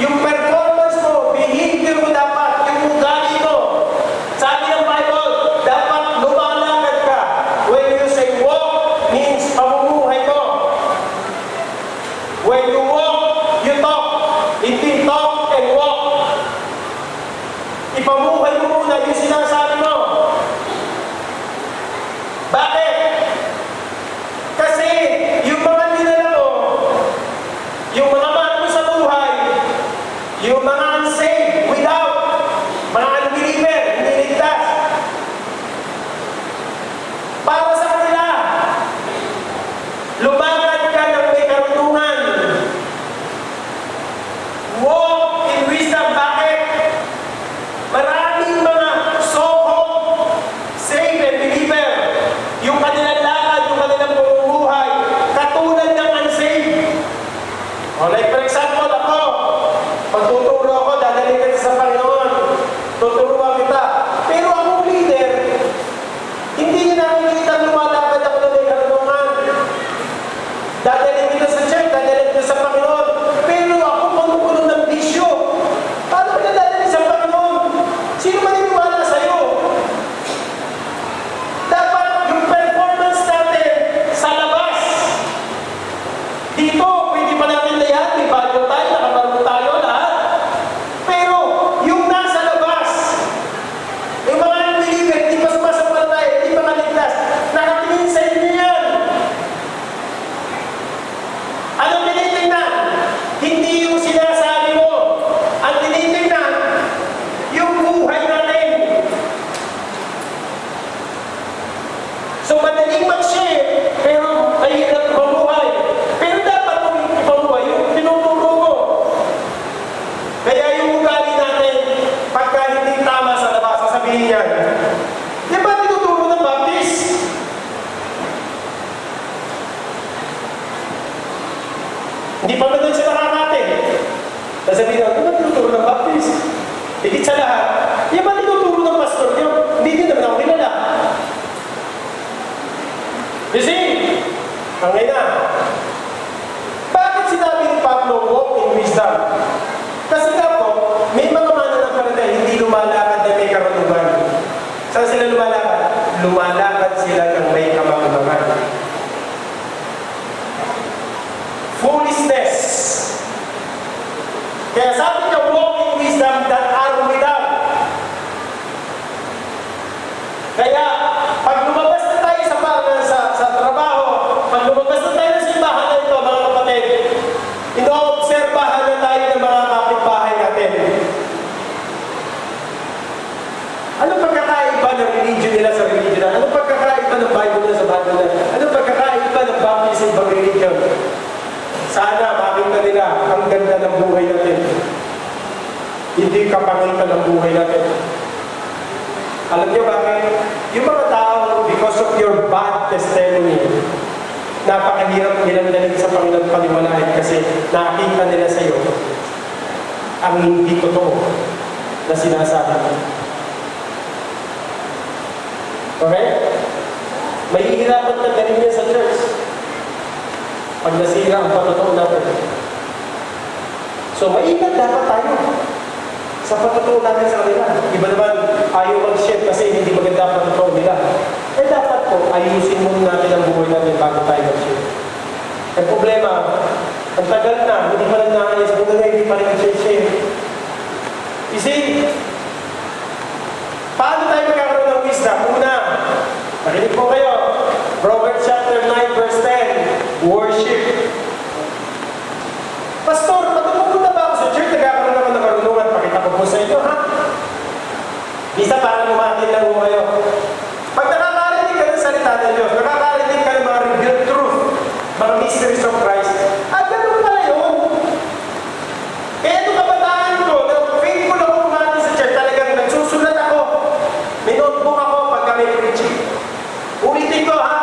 yung performance mo, behavior mo dapat, yung ugali mo. Sabi ng Bible, dapat lumalakad ka. When you say walk, means pamumuhay mo. When you walk, you talk. Hindi talk and walk. Ipamuhay mo muna yung sinasabi mo. Bakit? Kasi yung mga dinala mo, yung mga mahal mo sa buhay, yung mga unsaved, without, mga unbeliever, hindi ligtas, para sa kanila, lumakad ka ng may karunungan. Walk in wisdom. Bakit? Hindi pa man doon sila nakakate. Sasabihin na, ano tinuturo ng baptist? Higit sa lahat, yan ba tinuturo ng pastor niyo? Hindi din naman ako kilala. You see? Ang ina. Bakit sinabi ni Pablo, walk in wisdom? Kasi nga po, may mga mananampalataya hindi lumalakad na may karunungan. Saan sila lumalakad? Lumalakad sila ng may kamangmangan. Foolishness. Kaya sabi niya, walk in wisdom that are without. Kaya, pag lumabas na tayo sa trabaho, pag lumabas na tayo sa simbahan na ito, mga kapatid, ino-obserbahan na tayo ng mga kapitbahay natin. Anong pagkakaiba ng religion nila sa religion nila? Anong pagkakaiba ng Bible nila sa Bible nila? Anong pagkakaiba ng baptism sa religion? Sana makita nila ang ganda ng buhay natin. Hindi kapangitan ng buhay natin. Alam niyo bakit? Yung mga tao, because of your bad testimony, napakahirap nilang dalig sa Panginoon paniwalain kasi nakita nila sa iyo ang hindi totoo na sinasabi. Okay? Mahihirapan na galing niya sa church pag nasira ang patotoo natin. So, maingat dapat tayo sa patotoo natin sa kanila. Iba naman, ayaw mag-share kasi hindi maganda ang patotoo nila. Eh dapat po, ayusin muna natin ang buhay natin bago tayo mag-share. Ang problema, ang tagal na, hindi pa lang nakayas, hindi pa rin nag-share. You see, paano tayo magkakaroon ng wisdom? Una, makinig po kayo. Proverbs chapter 9 verse 10, worship. Pastor, patutunod na ba ako sa church? Nagkakaroon naman ng karunungan. Pakita ko po sa inyo, ha? Isa para lumatin lang mo kayo. Pag nakakarinig ka ng salita ng Diyos, nakakarinig ka ng mga revealed truth, mga mysteries of Christ, at ganun pala yun. Kaya itong kabataan ko, na faithful ako kumatin sa church, talagang nagsusulat ako. May notebook ako pag kami preaching. Ulitin ko, ha?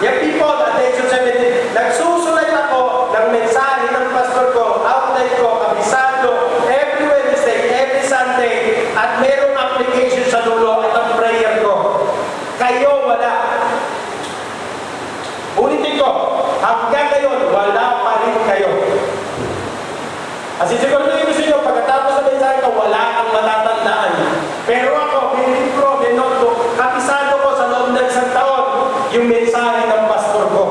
Yung people, attention 17, nagsusulat ako ng mensahe ng pastor ko, outline ko, kabisado, every Wednesday, every Sunday, at merong application sa dulo at ang prayer ko. Kayo, wala. Ulitin ko, hanggang ngayon, wala pa rin kayo. Kasi siguro nyo gusto nyo, pagkatapos sa mensahe ko, wala kang matatandaan. Pero ako, binibro, binotbook, kabisado ko sa loob ng isang taon, yung mensahe ng pastor ko.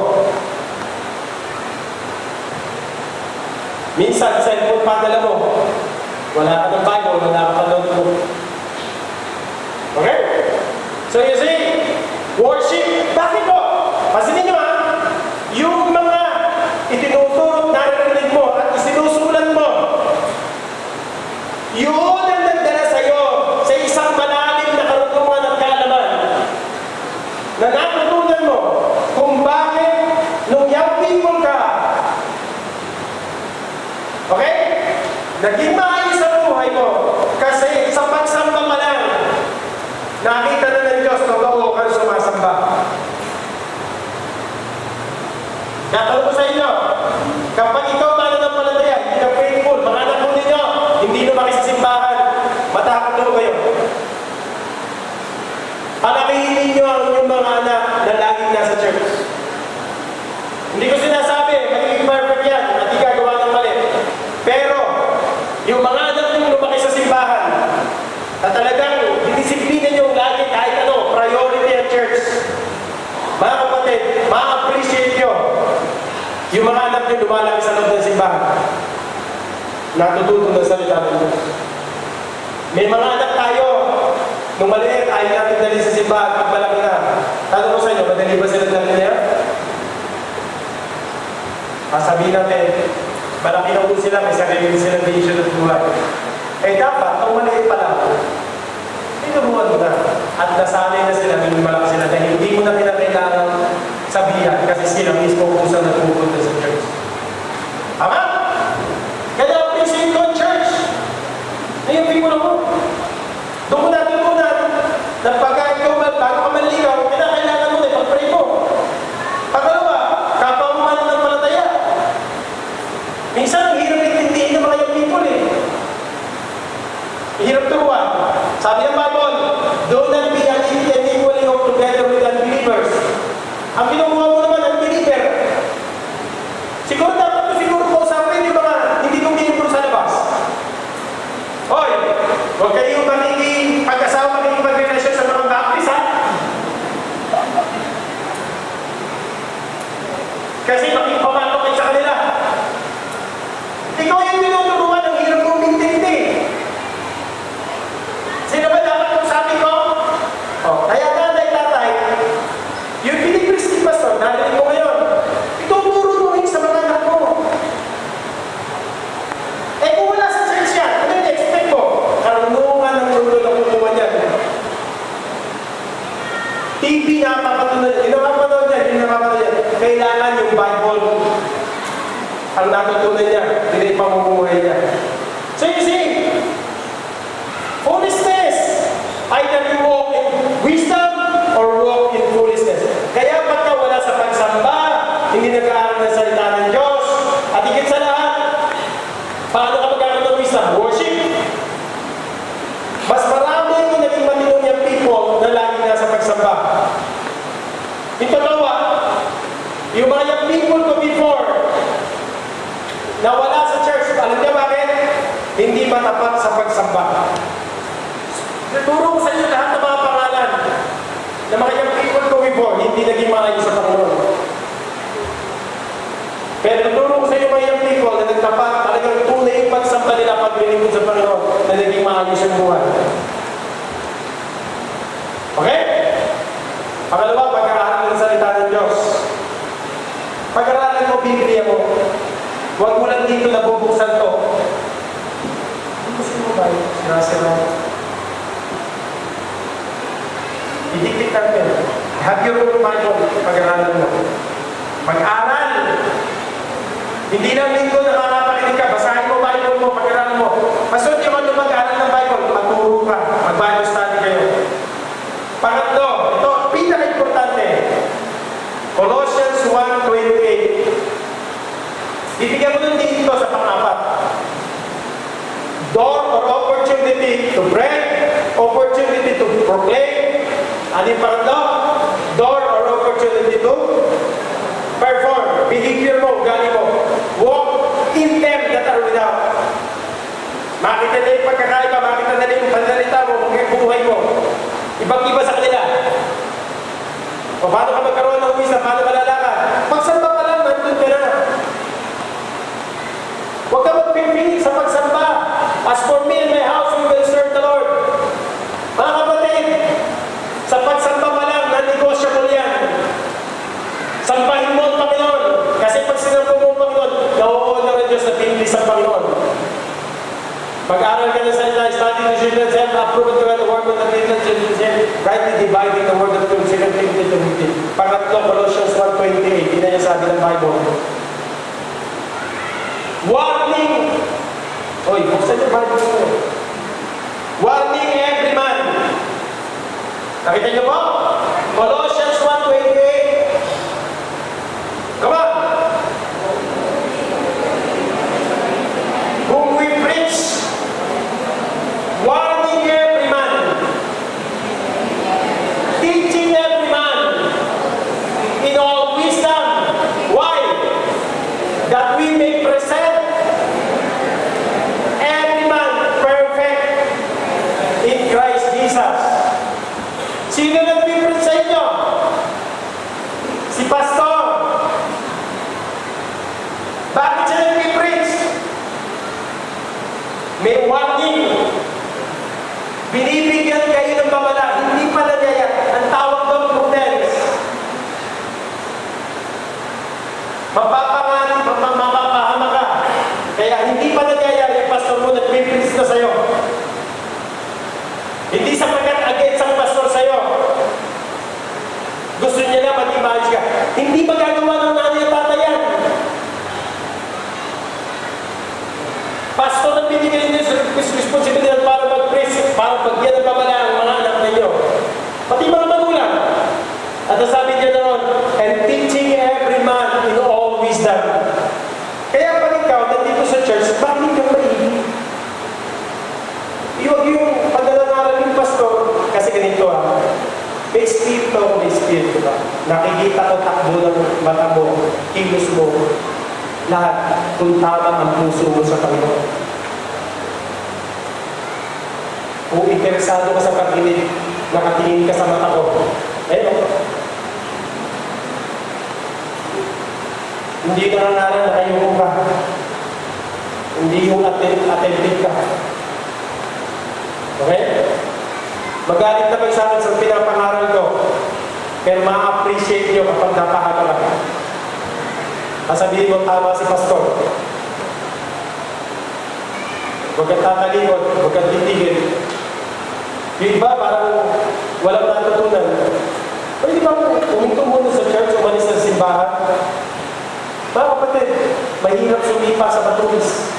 Minsan, cellphone padala mo, wala ka ng Bible, wala ka ng notebook. Okay? So you see, worship, bakit po? Pasinin nyo ha, yung mga itinuturo, narinig mo, at isinusulat mo, yun ang nagdala sa'yo sa isang malalim na karunungan at kaalaman na natutunan mo kung bakit nung young people ka, okay? Naging maayos ang buhay mo kasi sa pagsamba pa lang, nakita na ng Diyos totoo kang sumasamba. Natanong ko sa inyo, kapag ikaw mananampalataya, hindi ka faithful, mga anak mo ninyo, hindi lumaki sa simbahan, matakot na kayo. Palakihin ninyo ang inyong mga anak na laging nasa church. Hindi ko sinasabi, magiging perfect yan, at di gagawa ng mali. Pero, yung mga anak nyo lumaki sa simbahan, na talagang disiplina nyo lagi kahit ano, priority at church. Mga kapatid, ma-appreciate nyo yung mga anak nyo lumalaki sa loob ng simbahan. Natututo ng salita ng Diyos. May mga anak tayo, nung maliit, ayaw natin dali sa simbahan, pag malaki na. Tanong ko sa inyo, madali ba sila dali niya? Sabihin natin, malaki na po sila, may sarili silang vision at buhay. Eh dapat, kung maliit pa lang, tinuruan mo na. At nasanay na sila, nung malaki sila, dahil hindi mo na kinakailangan sabihan kasi sila mismo kung saan nagpupunta sa church. Tama? Kaya appreciate ko ang church. Nayapin mo na mo. Doon mo natin muna na pagka ikaw bago ka manligaw, kinakailangan mo na pag-pray mo. Pangalawa, kapwa mo mananampalataya. Ang kinukuha mo naman ang believer. Siguro dapat ko siguro po usapin yung mga hindi ko binibro sa labas. Hoy, huwag kayong pag-asawa, magrelasyon sa mga baptist, ha? Kasi makipamato kayo sa kanila. Ikaw yung tinuturuan, ang hirap mong intindi. Sino ba dapat kung sabi ko? Kaya tatay, yung pinipristin pastor, narinig ko ngayon, ituturo mo rin sa mga anak mo. Kung wala sa church yan, ano yung expect mo? Karunungan ng mundo na kukuha niyan. TV napapatunan, yung napapatunan yan, kailangan yung Bible ang natutunan niya, hindi pamumuhay niya. So you see, foolishness, either you walk in wisdom or walk in foolishness. Kaya pagka wala sa pagsamba, hindi nag-aaral ng salita ng Diyos, at higit sa lahat, paano ka magkakaroon ng wisdom? Worship. Mas marami yung naging matinong yung people na lagi nasa pagsamba. Yung totoo, yung mga young people ko before, na wala sa church, alam niya bakit? Hindi matapat sa pagsamba. Tuturo ko sa inyo lahat ng mga pangalan na mga young people ko before, hindi naging maayos sa Panginoon. Pero tuturo ko sa inyo mga young people na nagtapat, talagang tunay yung pagsamba nila paglilingkod sa Panginoon na naging maayos yung buhay. Okay? Pangalawa, pag-aaralan ng salita ng Diyos. Pag-aaralan mo Biblia mo, huwag mo lang dito nabubuksan to. Kasi mo ba? Sira-sira. Idiktik natin. Have your own Bible. Pag-aaralan mo. Mag-aral. Hindi lang linggo na makakapakinig ka. Basahin mo Bible mo. Pag-aaralan mo. Masod yung ano mag-aral ng Bible. Maturo ka. Mag-Bible study kayo. Pangatlo. Ito, pinaka-importante. Colossians 1:28. Bibigyan mo nun dito sa pang-apat. Door or opportunity to break, opportunity to proclaim. Ano yung pangatlo? Door or opportunity to perform. Behavior mo, ugali mo. Walk in them that are without. Makita na yung pagkakaiba, makita na yung panalita mo, buhay mo. Ibang-iba sa kanila. O paano ka magkaroon ng wisdom? Paano malalakad? Pagsamba ka lang, nandun ka na. Huwag ka magpipilit sa pagsamba. As for me and my house, we will serve the Lord. Mga kapatid, sa pagsamba pa lang, non-negotiable yan. Sambahin mo ang Panginoon. Kasi pag sinampo mo ang Panginoon, nauunang ang Diyos na pinili sa Panginoon. Mag-aaral ka na sa salita, study the children's health, approve to the word of the children's health, rightly dividing the word of truth, 2 Timothy 2:15. Pangatlo, Colossians 1:28. Hindi na niya sabi ng Bible. Warning! Oy, buksan yung Bible mo. Warning every man. Nakita niyo po? Colossians 1:28. Come on! Whom we preach, warning every man, teaching every man in all wisdom. Why? That we may present every man perfect in Christ Jesus. Sino nag-preach sa inyo? Si Pastor. Bakit siya nag-preach? May warning. Binibigyan kayo ng babala. Hindi pa nagyaya. Ang tawag doon, prudence. Mapapahama ka. Kaya hindi pa nagyaya yung pastor mo nag-preach na sa'yo. Hindi sapagkat against ang pastor sa'yo. Gusto niya na mag-image ka. Hindi magagawa ng nanay at tatay yan. Pastor ang binigyan niyo sa responsibilidad para mag-preach, para bagyan ng babala ang mga anak ninyo. Pati mga magulang. At sabi niya naman, and teaching every man in all wisdom. Kaya pag ikaw nandito sa church, bakit kang maibig? Yung pagdalangaral ng pastor, kasi ganito may espiritu ako, may espiritu ba? nakikita ko takbo ng mata mo, kilos mo, lahat kung tama ang puso mo sa Panginoon. Kung interesado ka sa pag-init, nakatingin ka sa mata ko, hindi ka nangalan na kayo ka. Hindi yung attentive ka. Okay? Magalit na kayo sa akin sa pinapangaral ko. Pero ma-appreciate nyo kapag napahaba ka. Kasabihin mo, tama si pastor. Huwag kang tatalikod, huwag kang titigil. Yung iba, parang walang natutunan. Pwede ba uminto muna sa church, umalis ng simbahan? Mga kapatid, mahirap sumipa sa matulis.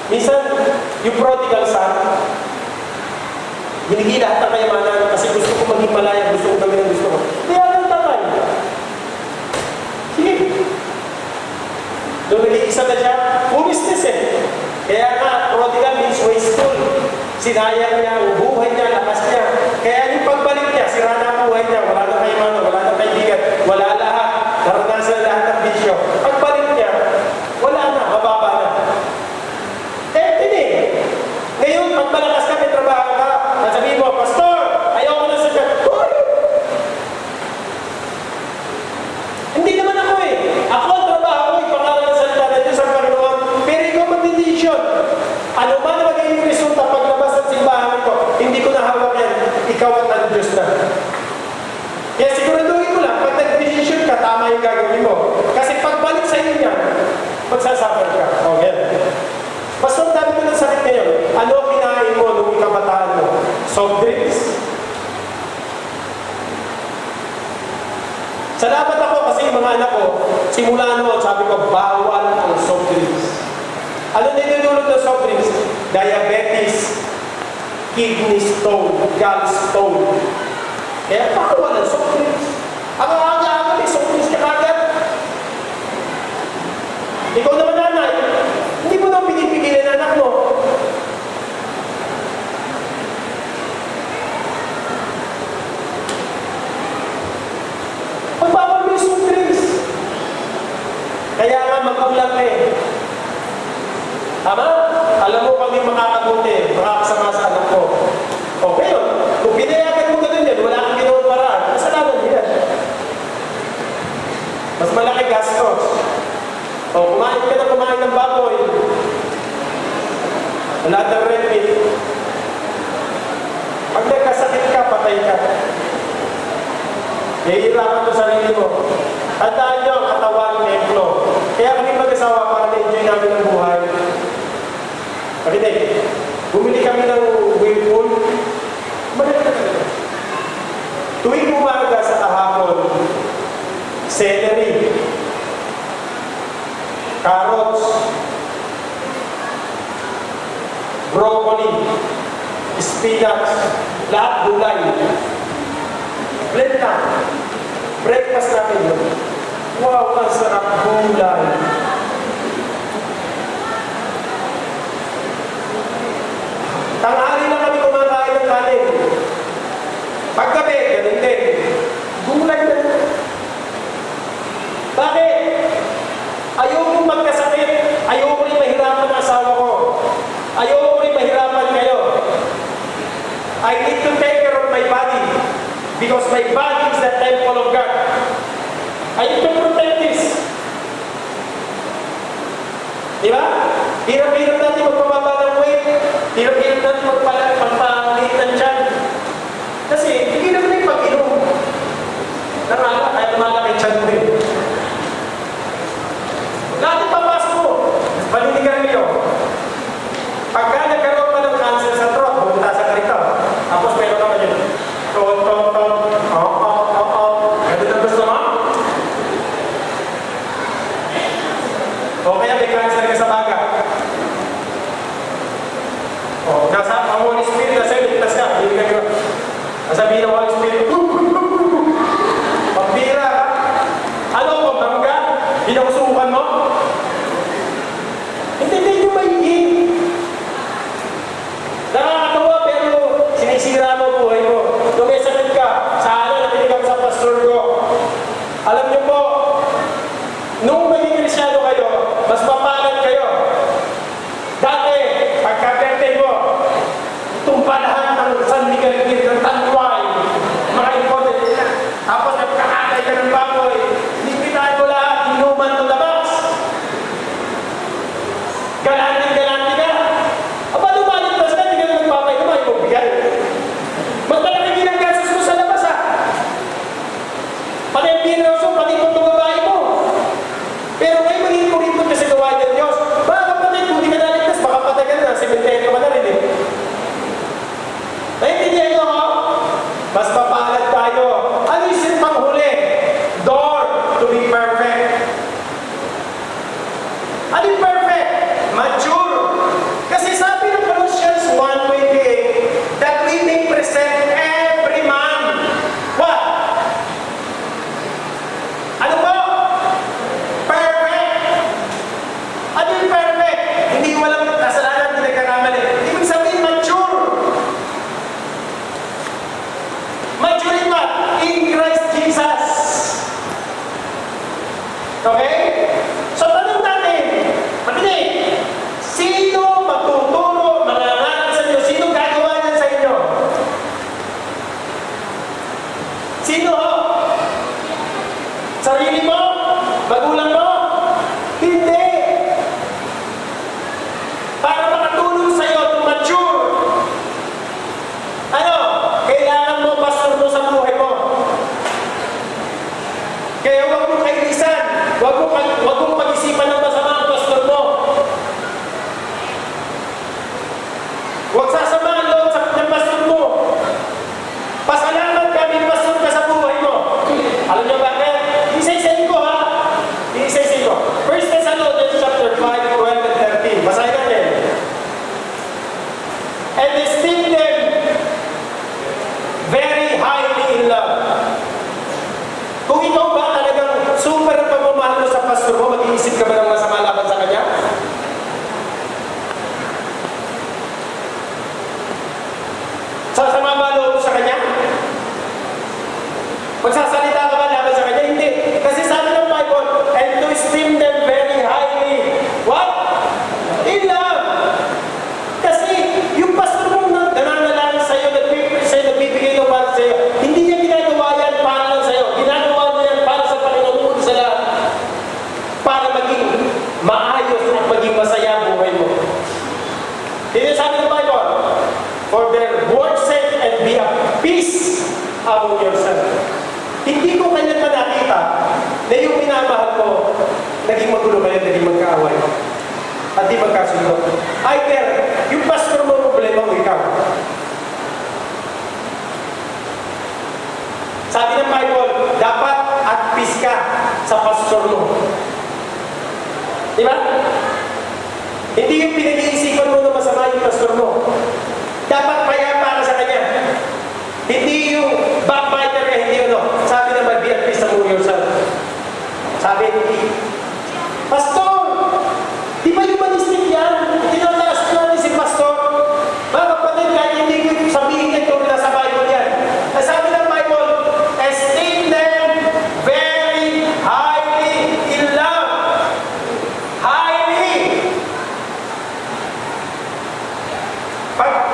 Minsan, yung prodigal son, hinigi lahat ng kayamanan kasi gusto ko maging malaya, gusto ko gawin ang gusto ko. Kaya ang tatay. Sige. Nung nag-iisa na siya, bumisnes eh. Kaya nga, prodigal means wasteful. Sinayang niya, ang buhay niya, lakas niya. Kaya yung pagbalik niya, sira na ang buhay niya, wala na kayamanan, wala na kaibigan, wala lahat, naranasan lahat ng bisyo. Pagbalik niya, wala na, mababa na. Ngayon, pag malakas ka, may trabaho ka, nasabihin mo, pastor, ayaw ko na sa dyan. Hindi naman ako eh. Ako ang trabaho ko, ipangalan ng salita na Diyos ang Panginoon. Pero ikaw mag-decision. Ano man na magiging resulta paglabas ng simbahan ko, hindi ko nahawak yan. Ikaw ang Diyos na. Kaya siguraduhin mo lang, pag nag-decision ka, tama yung gagawin mo. Kasi pagbalik sa iyo niya, magsasuffer ka. Okay. Pastor, dami ko ng sakit ngayon. Ano kinain mo nung kabataan mo? Soft drinks? Salamat ako kasi yung mga anak ko, simula noon, sabi ko, bawal ang soft drinks. Ano nilulunod ng soft drinks? Diabetes, kidney stone, gallstone. Kaya bawal ang soft drinks. Ang aga-aga may soft drinks ka kagad. Ikaw naman nanay, hindi mo na pinipigilan ang anak mo. Magbawal mo yung soft drinks. Kaya nga magulang eh. Tama? Alam mo kami makakabuti, makakasama sa anak ko. Okay yun. Kung pinayagan mo ganun yan, wala kang ginawang paraan. Kasalanan yan. Mas malaki gastos. O, kumain ka na kumain ng baboy. Wala ng red meat. Pag nagkasakit ka, patay ka. Nahihirapan mo sarili mo. Tandaan nyo ang katawan ng templo. Kaya kami mag-asawa para na-enjoy namin ang buhay. Pakinig, bumili kami ng whirlpool. Balik na talaga. Tuwing umaga sa kahapon, celery, carrots, broccoli, spinach, lahat gulay. Blend na. Breakfast natin yun. Wow, ang sarap gulay. Tanghali na kami kumakain ng kanin. Paggabi, ganun din. Gulay na. Bakit? Ayoko magkasakit. Ayoko rin mahirapan ang asawa ko. Ayoko rin mahirapan kayo. I need to take care of my body. Because my body is the temple of God. I need to protect this. Di ba? Hirap-hirap natin magpababa ng weight. Hirap-hirap natin magpapaliit ng tiyan. Kasi, hindi naman yung pag-inom. Narala, kaya lumalaki tiyan mo rin. Lahat papasok mo. Balinigan niyo. Pagka nagkaroon ka ng cancer sa throat, pumunta sa karito. Tapos meron naman yun. Ganun ang gusto mo? O kaya may cancer ka sa baga. O, nasa ang Holy Spirit na sa'yo, ligtas ka. Hindi ka gano'n. Nasabihin ng Holy Spirit, pambira ka. Ano ko, bangga? Binausukan mo? Hindi nyo maiging. Nakakatawa pero sinisira mo buhay mo. Nung may sakit ka, sana nakinig ako sa pastor ko. mas mapalad kayo. Dati, pagka-birthday mo, tumpalahan ng San Miguel ng Tanduay, mga important na. Tapos nagkakatay ka ng baboy, lipitan mo lahat, inuman to the box. Galante ka. Aba, lumaligtas ka, hindi ka na magpapay, naman yung bigay. Magtalaki din ang gasos mo sa labas, ha? Pati ang pinroso, pati kung babae mo. Pero ngayon, mag-iipon-ipon ka sa gawain ng Diyos. Baka kapatid, kung di ka naligtas, baka patay ka na, sementeryo ka na rin, eh. Naintindihan nyo, ha? Mas mapalad tayo. Ano yung panghuli? Door to be perfect. Ano yung perfect? Mature. Kasi sabi ng Colossians 1:28 that we may present every man. What? Ano po? Perfect. Ano yung perfect? Hindi walang kasalanan, hindi nagkakamali. Ibig sabihin, mature. Mature in what? In Christ Jesus. Okay? So, tanong natin, makinig, sino magtuturo, mangangaral sa inyo? Sino gagawa yan sa inyo? Sino ho? Sarili mo? Magulang mo? Hindi. Para makatulong sa iyo to mature. Ano? Kailangan mo pastor mo sa buhay mo. Kaya huwag mong kailisan. Huwag mong pag-isipan ng masama ang pastor mo. Huwag sasama ang loob ng pastor mo. Pasalamat kami pastor ka sa buhay mo. Alam niyo bakit? Isa-isayin ko, ha? Isa-isayin ko. 1 Thessalonians chapter 5, 12 and 13. Basahin natin. And esteem them very highly in love. Kung ikaw ba talagang super ang pagmamahal mo sa pastor mo, mag-iisip ka ba ng masama laban sa kanya? Sasama ba loob mo sa kanya? Magsasalita ka ba laban sa kanya? Hindi. Kasi sabi ng Bible, and to esteem them very highly. What? In love. Kasi yung pastor mo nananalangin sa'yo, nagbibigay ng para sa'yo, hindi niya ginagawa yan para lang sa'yo. Ginagawa niya yan para sa Panginoon sa lahat. Para maging maayos at maging masaya ang buhay mo. Hindi sabi ng Bible, for their word's sake and be at peace among yourself. Hindi ko kanya pa nakita na yung minamahal ko, naging magulo kayo, naging magkaaway. At di magkasundo. Either, yung pastor mo problema mo ikaw. Sabi ng Bible, dapat at peace ka sa pastor mo. Di ba? Hindi yung pinag-iisipan mo na masama yung pastor mo. Dapat payapa ka sa kanya. Hindi yung backbiter ka, hindi ano. Sabi naman, be at peace among yourself. Sabi, pastor, di ba yung manistik yan? Tinataas natin si pastor. Mga kapatid, kahit hindi ko sabihin ito na sa Bible yan. Sabi ng Bible, esteem them very highly in love. Highly.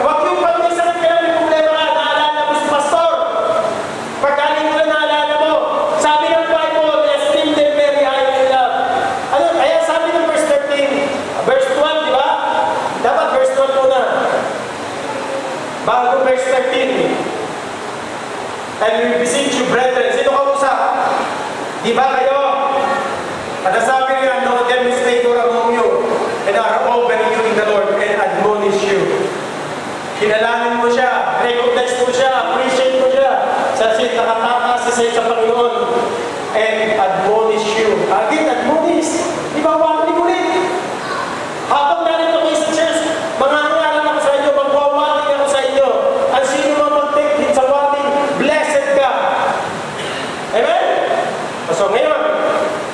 Huwag yung pag-isang kaya may problema ka, naalala mo si pastor. Pagkaling mo na naalala mo, sabi ng Bible, esteem them very highly in love. Ano, kaya sabi ng verse 13, verse 12, di ba? Dapat verse 12 muna. Bago verse 13. And we beseech you, brethren. Sino ka usap? Di ba kayo? At sabi niya, no demonstrator among you, and are over you in the Lord, and admonish you. Kinalanin mo siya, recognize mo siya, appreciate mo siya. Kasi nakatakas siya sa Panginoon. And admonish you. Again, admonish. Di ba, wali ulit? Habang narito kayo sa church, mangangalan ako sa inyo, magwawaling ako sa inyo. Ang sino mag-take din sa waling, blessed ka. Amen? So ngayon,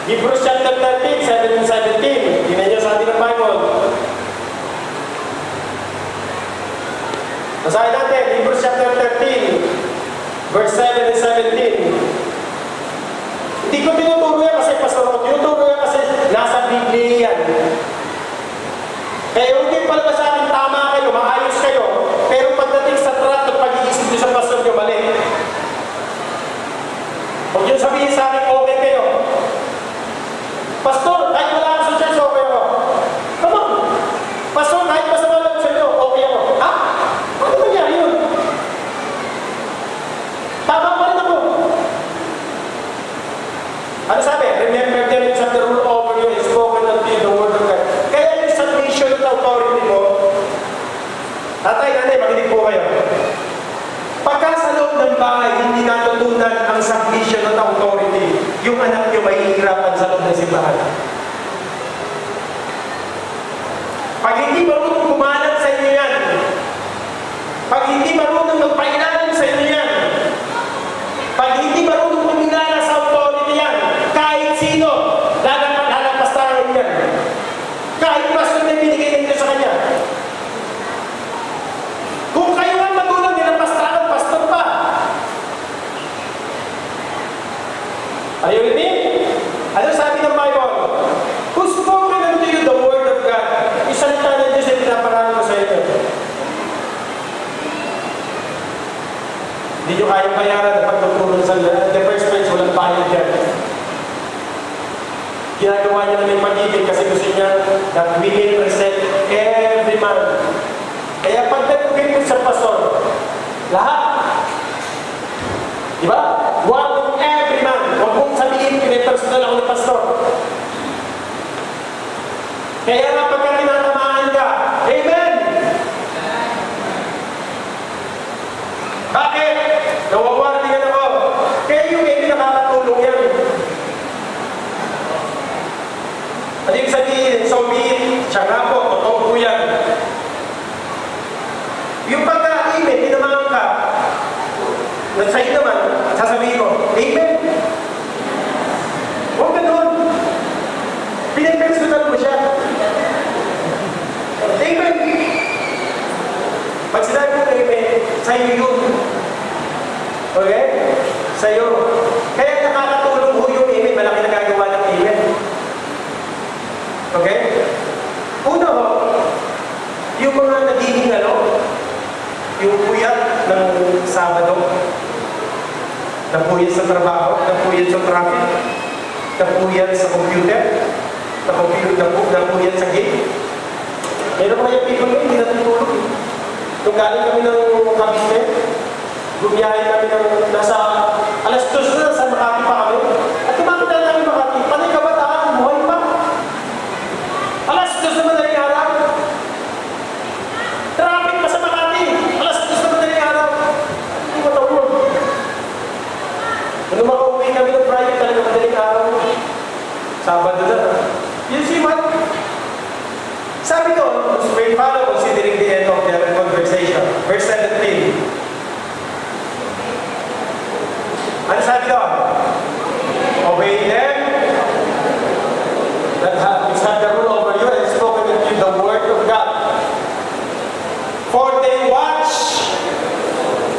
Hebrews chapter 13, 7 and 17. Tingnan niyo sabi ng Bible. Basahin natin, Hebrews chapter 13, verse 7 and 17. Hindi ko tinuturo yan kasi pastor ko. Tinuturo yan kasi nasa Biblia yan. Pastor, kahit wala akong sa church, okay ako. Come on. Pastor, kahit masama lang sa inyo, okay ako. Ha? Ano nangyari yun? Tama pa rin ako. Ano sabi? Remember them it's the rule over you is spoken unto you the word of God. Kaya yung submission at authority mo, tatay, nanay, makinig po kayo. Pagka sa loob ng bahay, hindi natutunan ang submission at authority, yung anak nyo mahihirapan sa loob ng simbahan. Pag hindi marunong kumalat sa inyo yan, pag hindi marunong magpailalim sa inyo yan, pag hindi marunong kumilala sa authority yan, kahit sino, lalampastahan yan. Kahit pastor na binigay ninyo sa kanya. Kung kayo nga magulang, nilampastahan, pastor pa. Are you with me? Ano sabi ng Bible? Who spoken unto you the word of God? Isalita ng Diyos ay pinapangalan ko sa inyo. Hindi nyo kayang bayaran ang pagtutulong sa the first place, walang bayad yan. Ginagawa niya namin magiging kasi gusto niya that we will present every man. Kaya pag nagpipit sa pastor, lahat. Diba? Huwag every man. Huwag mong sabihin, pinipersonal ako ng pastor. Kaya nga pagka tinatamaan ka, amen! Bakit? Nawawarningan ako. Kaya yung amen nakakatulong yan. At yung sabihin, so be it, siya nga po, totoo po yan. Yung pagka-amen, tinamahan ka, sa'yo naman, sasabihin mo, amen? Huwag ganun. Pinipersonal mo siya. Amen. Pag sinabi mo amen, sa'yo yun. Okay? Sa'yo. Kaya nakakatulong mo yung amen, malaki nagagawa ng amen. Okay? Una ho, yung mga nagiging yung puyat ng Sabado, napuyat sa trabaho, napuyat sa traffic, napuyat sa computer, napuyat sa gate. Meron kaya people ngayon, hindi natutulog. Nung galing kami ng Cavite, gumiyahin kami ng nasa alas 2 na, sa Makati pa kami. At kumakita na kami Makati, panay kabataan, buhay pa. Alas 2 na madaling araw. Traffic pa sa Makati, alas 2 na madaling araw. Hindi matawag. Nung makauwi kami ng Friday, talaga madaling araw. Sabado na. You see what? Sabi doon, we follow considering the end of their conversation. Verse 17. Ano sabi doon? Obey them that which have the rule over you and spoken unto you the word of God. For they watch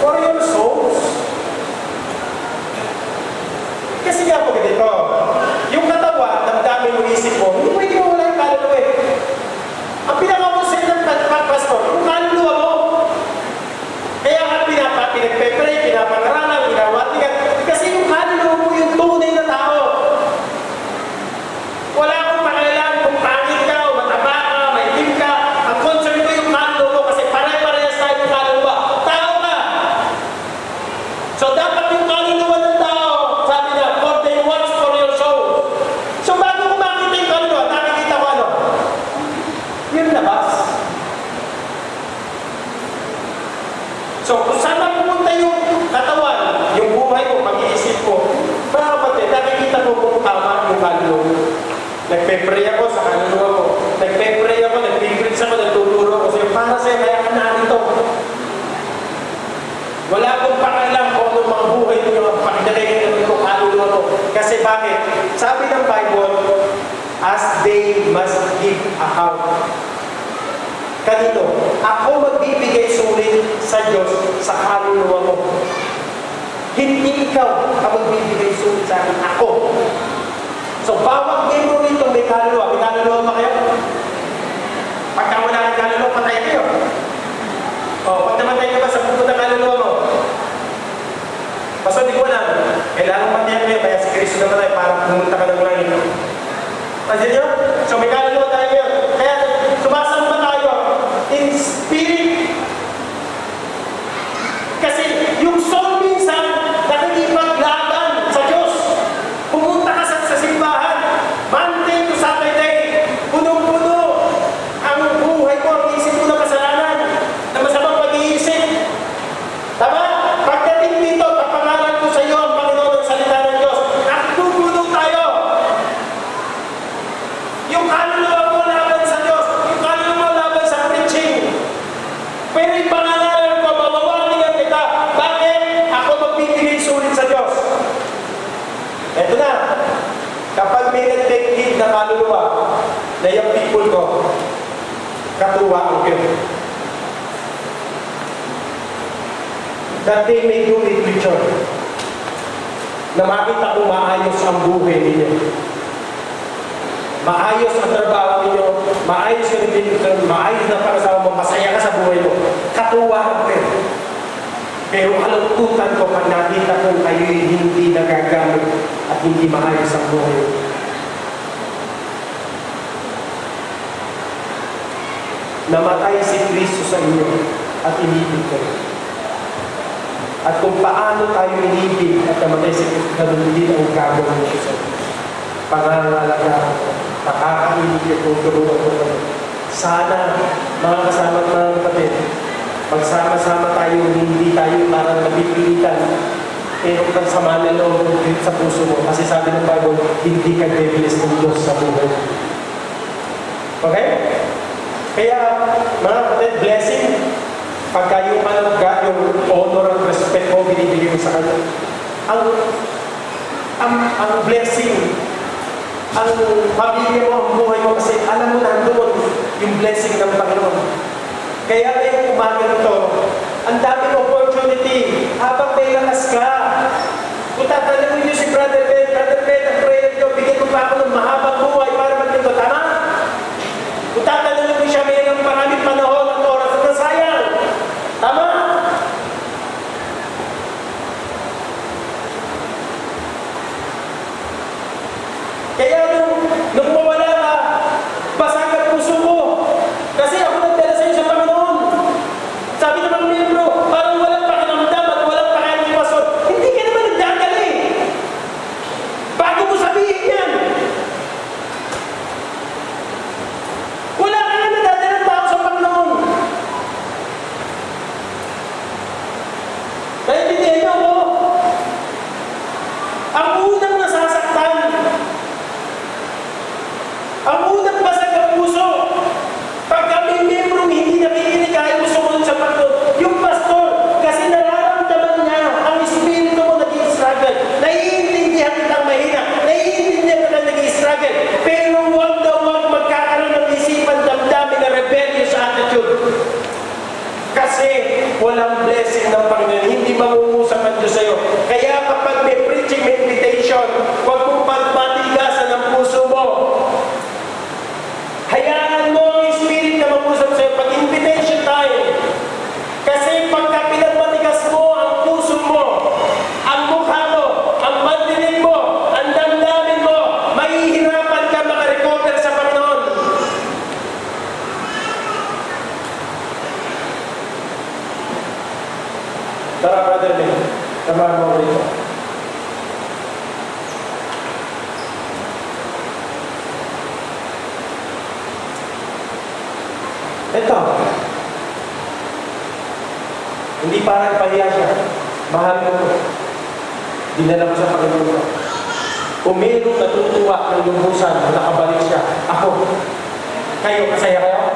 for your souls. Kasi nga po ganito, yung katawan, damdamin mo isip mo, hindi pwede mo wala yung kaluluwa eh. Ang pinakakonsen ng pastor, yung kaluluwa mo. Kaya nga pinagpe-pray, pinapangaralan, pinawatigan. Kasi yung kaluluwa mo yung tunay na tao. Wala akong pakialam kung pangit ka o mataba ka, maitim ka. Ang concern ko yung kaluluwa mo kasi pare-parehas tayo yung kaluluwa. Tao ka. So dapat yung kaluluwa ng tao, sabi niya, for they watch for your soul. So bago ko makita yung kaluluwa, nakikita ko ano? Yung labas. So, kung saan mapupunta yung katawan, yung buhay mo, pag-iisip ko, para kapatid, nakikita ko kung tama yung kaluluwa. Nagpe-pray ako sa kaluluwa ko. Nagpe-pray ako, nagpe-preach ako, nagtuturo ako sa'yo. Para sa'yo, kaya ka narito. Wala akong pakialam kung anong mga buhay mo yung pakidalagin ng itong kaluluwa mo. Kasi bakit? Sabi ng Bible, as they must give account. Kanino? Ako magbibigay sulit sa Diyos sa kaluluwa mo. Hindi ikaw ang magbibigay sulit sa akin. Ako. So, bawat membro rito may kaluluwa. May kaluluwa ba kayo? Pagka wala kang kaluluwa, patay kayo. O, pag namatay ka ba sa pupunta kaluluwa mo? Basta di ko alam. Kailangan patay kayo. Kaya si Kristo naman ay parang pumunta ka ng langit. Pansin nyo? So may kaluluwa tayo ngayon. Kaya sumasamba tayo in spirit. Kasi yung soul minsan nakikipaglaban sa Diyos. Pumunta ka sa simbahan, Monday to Saturday, punong-puno ang buhay ko, ang isip ko na kasalanan, na masamang pag-iisip. Tama? Pagdating dito, papangalan ko sa iyo ang Panginoon ng salita ng Diyos. Nagpupuno tayo. Yung kaluluwa mo laban sa Diyos, yung kaluluwa mo laban sa preaching. Pero yung pangalan ko, mawawalingan kita. Bakit? Ako magbibigay sulit sa Diyos. Eto na. Kapag may nag-take na kaluluwa, na yung people ko, katuwa ang kayo. That they may do it with joy. Na makita kung maayos ang buhay ninyo. Maayos ang trabaho ninyo, maayos ka rin, maayos na pag-asawa mo, masaya ka sa buhay mo. Katuwa ang kayo. Pero kalungkutan ko pag nakita kong kayo'y hindi nagagamit at hindi maayos ang buhay mo. Namatay si Kristo sa inyo at inibig kayo. At kung paano tayo inibig at namatay si Kristo, ganun din ang gagawin siya sa inyo. Pangangalaga, pakakainib niyo kung turuan ko kayo. Sana, mga kasama at mga kapatid, magsama-sama tayo, hindi tayo parang napipilitan. Pero kung sama na loob sa puso mo, kasi sabi ng Bible, hindi ka devilis ng Diyos sa buhay. Okay? Kaya, mga kapatid, blessing, pagka yung honor at respect mo, binibigay mo sa kanya. Ang blessing, ang pamilya mo, ang buhay mo, kasi alam mo na doon yung blessing ng Panginoon. Kaya ngayong umaga nito, ang daming opportunity habang may lakas ka. Kung tatanungin niyo si Brother Ben, ang prayer niyo, bigyan mo pa ako ng mahabang buhay para magdito. Tama? Kung tatanungin niyo siya, mayroong maraming panahon at oras na sayang. Tama? Kaya nung mawala ka, basag ang puso mo. Kasi ako nagdala sa iyo sa Panginoon. Sabi ng mga miyembro, parang walang pakiramdam at walang pakiramdam. Hindi ka naman nagdadala eh. Bago mo sabihin yan. Wala ka na nadadala ng tao sa Panginoon. Naintindihan niyo ako? Ang unang nasasaktan, ang unang basag ang puso, pag kami membrong hindi nakikinig kahit gusto mo sa Panginoon, yung pastor, kasi nararamdaman niya ang espiritu mo nag-i-struggle. Naiintindihan kitang mahina, naiintindihan kitang nag-i-struggle, pero huwag na huwag magkakaroon ng isipan damdamin na rebellious attitude. Kasi walang blessing ng Panginoon, hindi mangungusap ang Diyos sa'yo. Kaya kapag may preaching, may invitation, huwag mong pagmatigasan ang puso mo. Hayaan mo ang Spirit na mag-usap sa'yo pag invitation time. Kasi pagka pinagmatigas mo ang puso mo, ang mukha mo, ang mandinig mo, ang damdamin mo, mahihirapan ka makarecover sa Panginoon. Tara, Brother Ben, samahan mo rito. Ito, hindi parang pahiya siya. Mahal mo ito. Dinala mo sa Panginoon ko. Kung mayroong natutuwa ng lumusan, nakabalik siya, ako. Kayo, masaya kayo?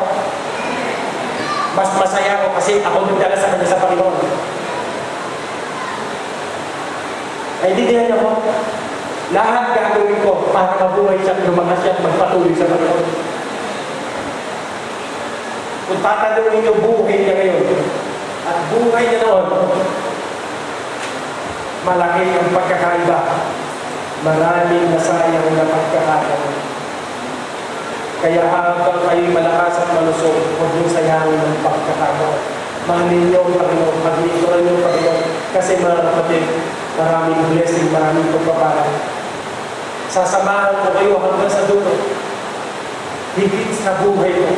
Mas masaya ako kasi ako nagdala sa kanya sa Panginoon. Ay, hindi din ako. Lahat gagawin ko para mabuhay siya, lumangas siya at magpatuloy sa Panginoon. Kung tatanungin niyo buhay niya ngayon, at buhay niya noon, malaki ang pagkakaiba. Maraming nasayang na pagkakaiba. Kaya habang kayo'y malakas at malusog, huwag niyong sayangin ang pagkakaiba. Mahalin niyo ang Panginoon, maglingkuran niyo ang Panginoon. Kasi mga kapatid, maraming blessing, maraming pagpapala. Sasamahan ko kayo hanggang sa dulo. higit sa buhay mo.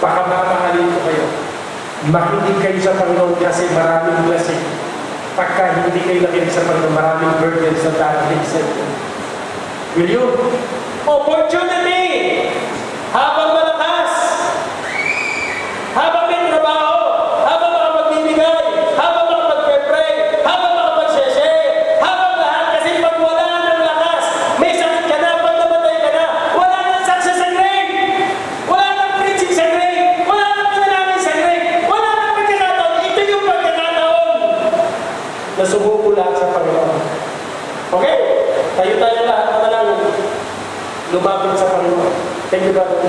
Baka mamahalin ko kayo. Makinig kayo sa Panginoon kasi maraming blessing. Pagka hindi kayo nakinig sa Panginoon, maraming burdens na darating sa inyo. Will you? Opportunity! Habang malakas, habang may trabaho, habang makapagbibigay, habang makapag-pray, habang makapag-share, habang lahat, kasi pag wala ng lakas, may sakit ka na, pag namatay ka na, wala nang success sa grave, wala nang preaching sa grave, wala nang pinalangin sa grave, wala nang pagkakataon. Ito yung pagkakataon na sumuko lahat sa Panginoon. Okay? Tayo lahat na lang lumapit sa Panginoon. Thank you, brother.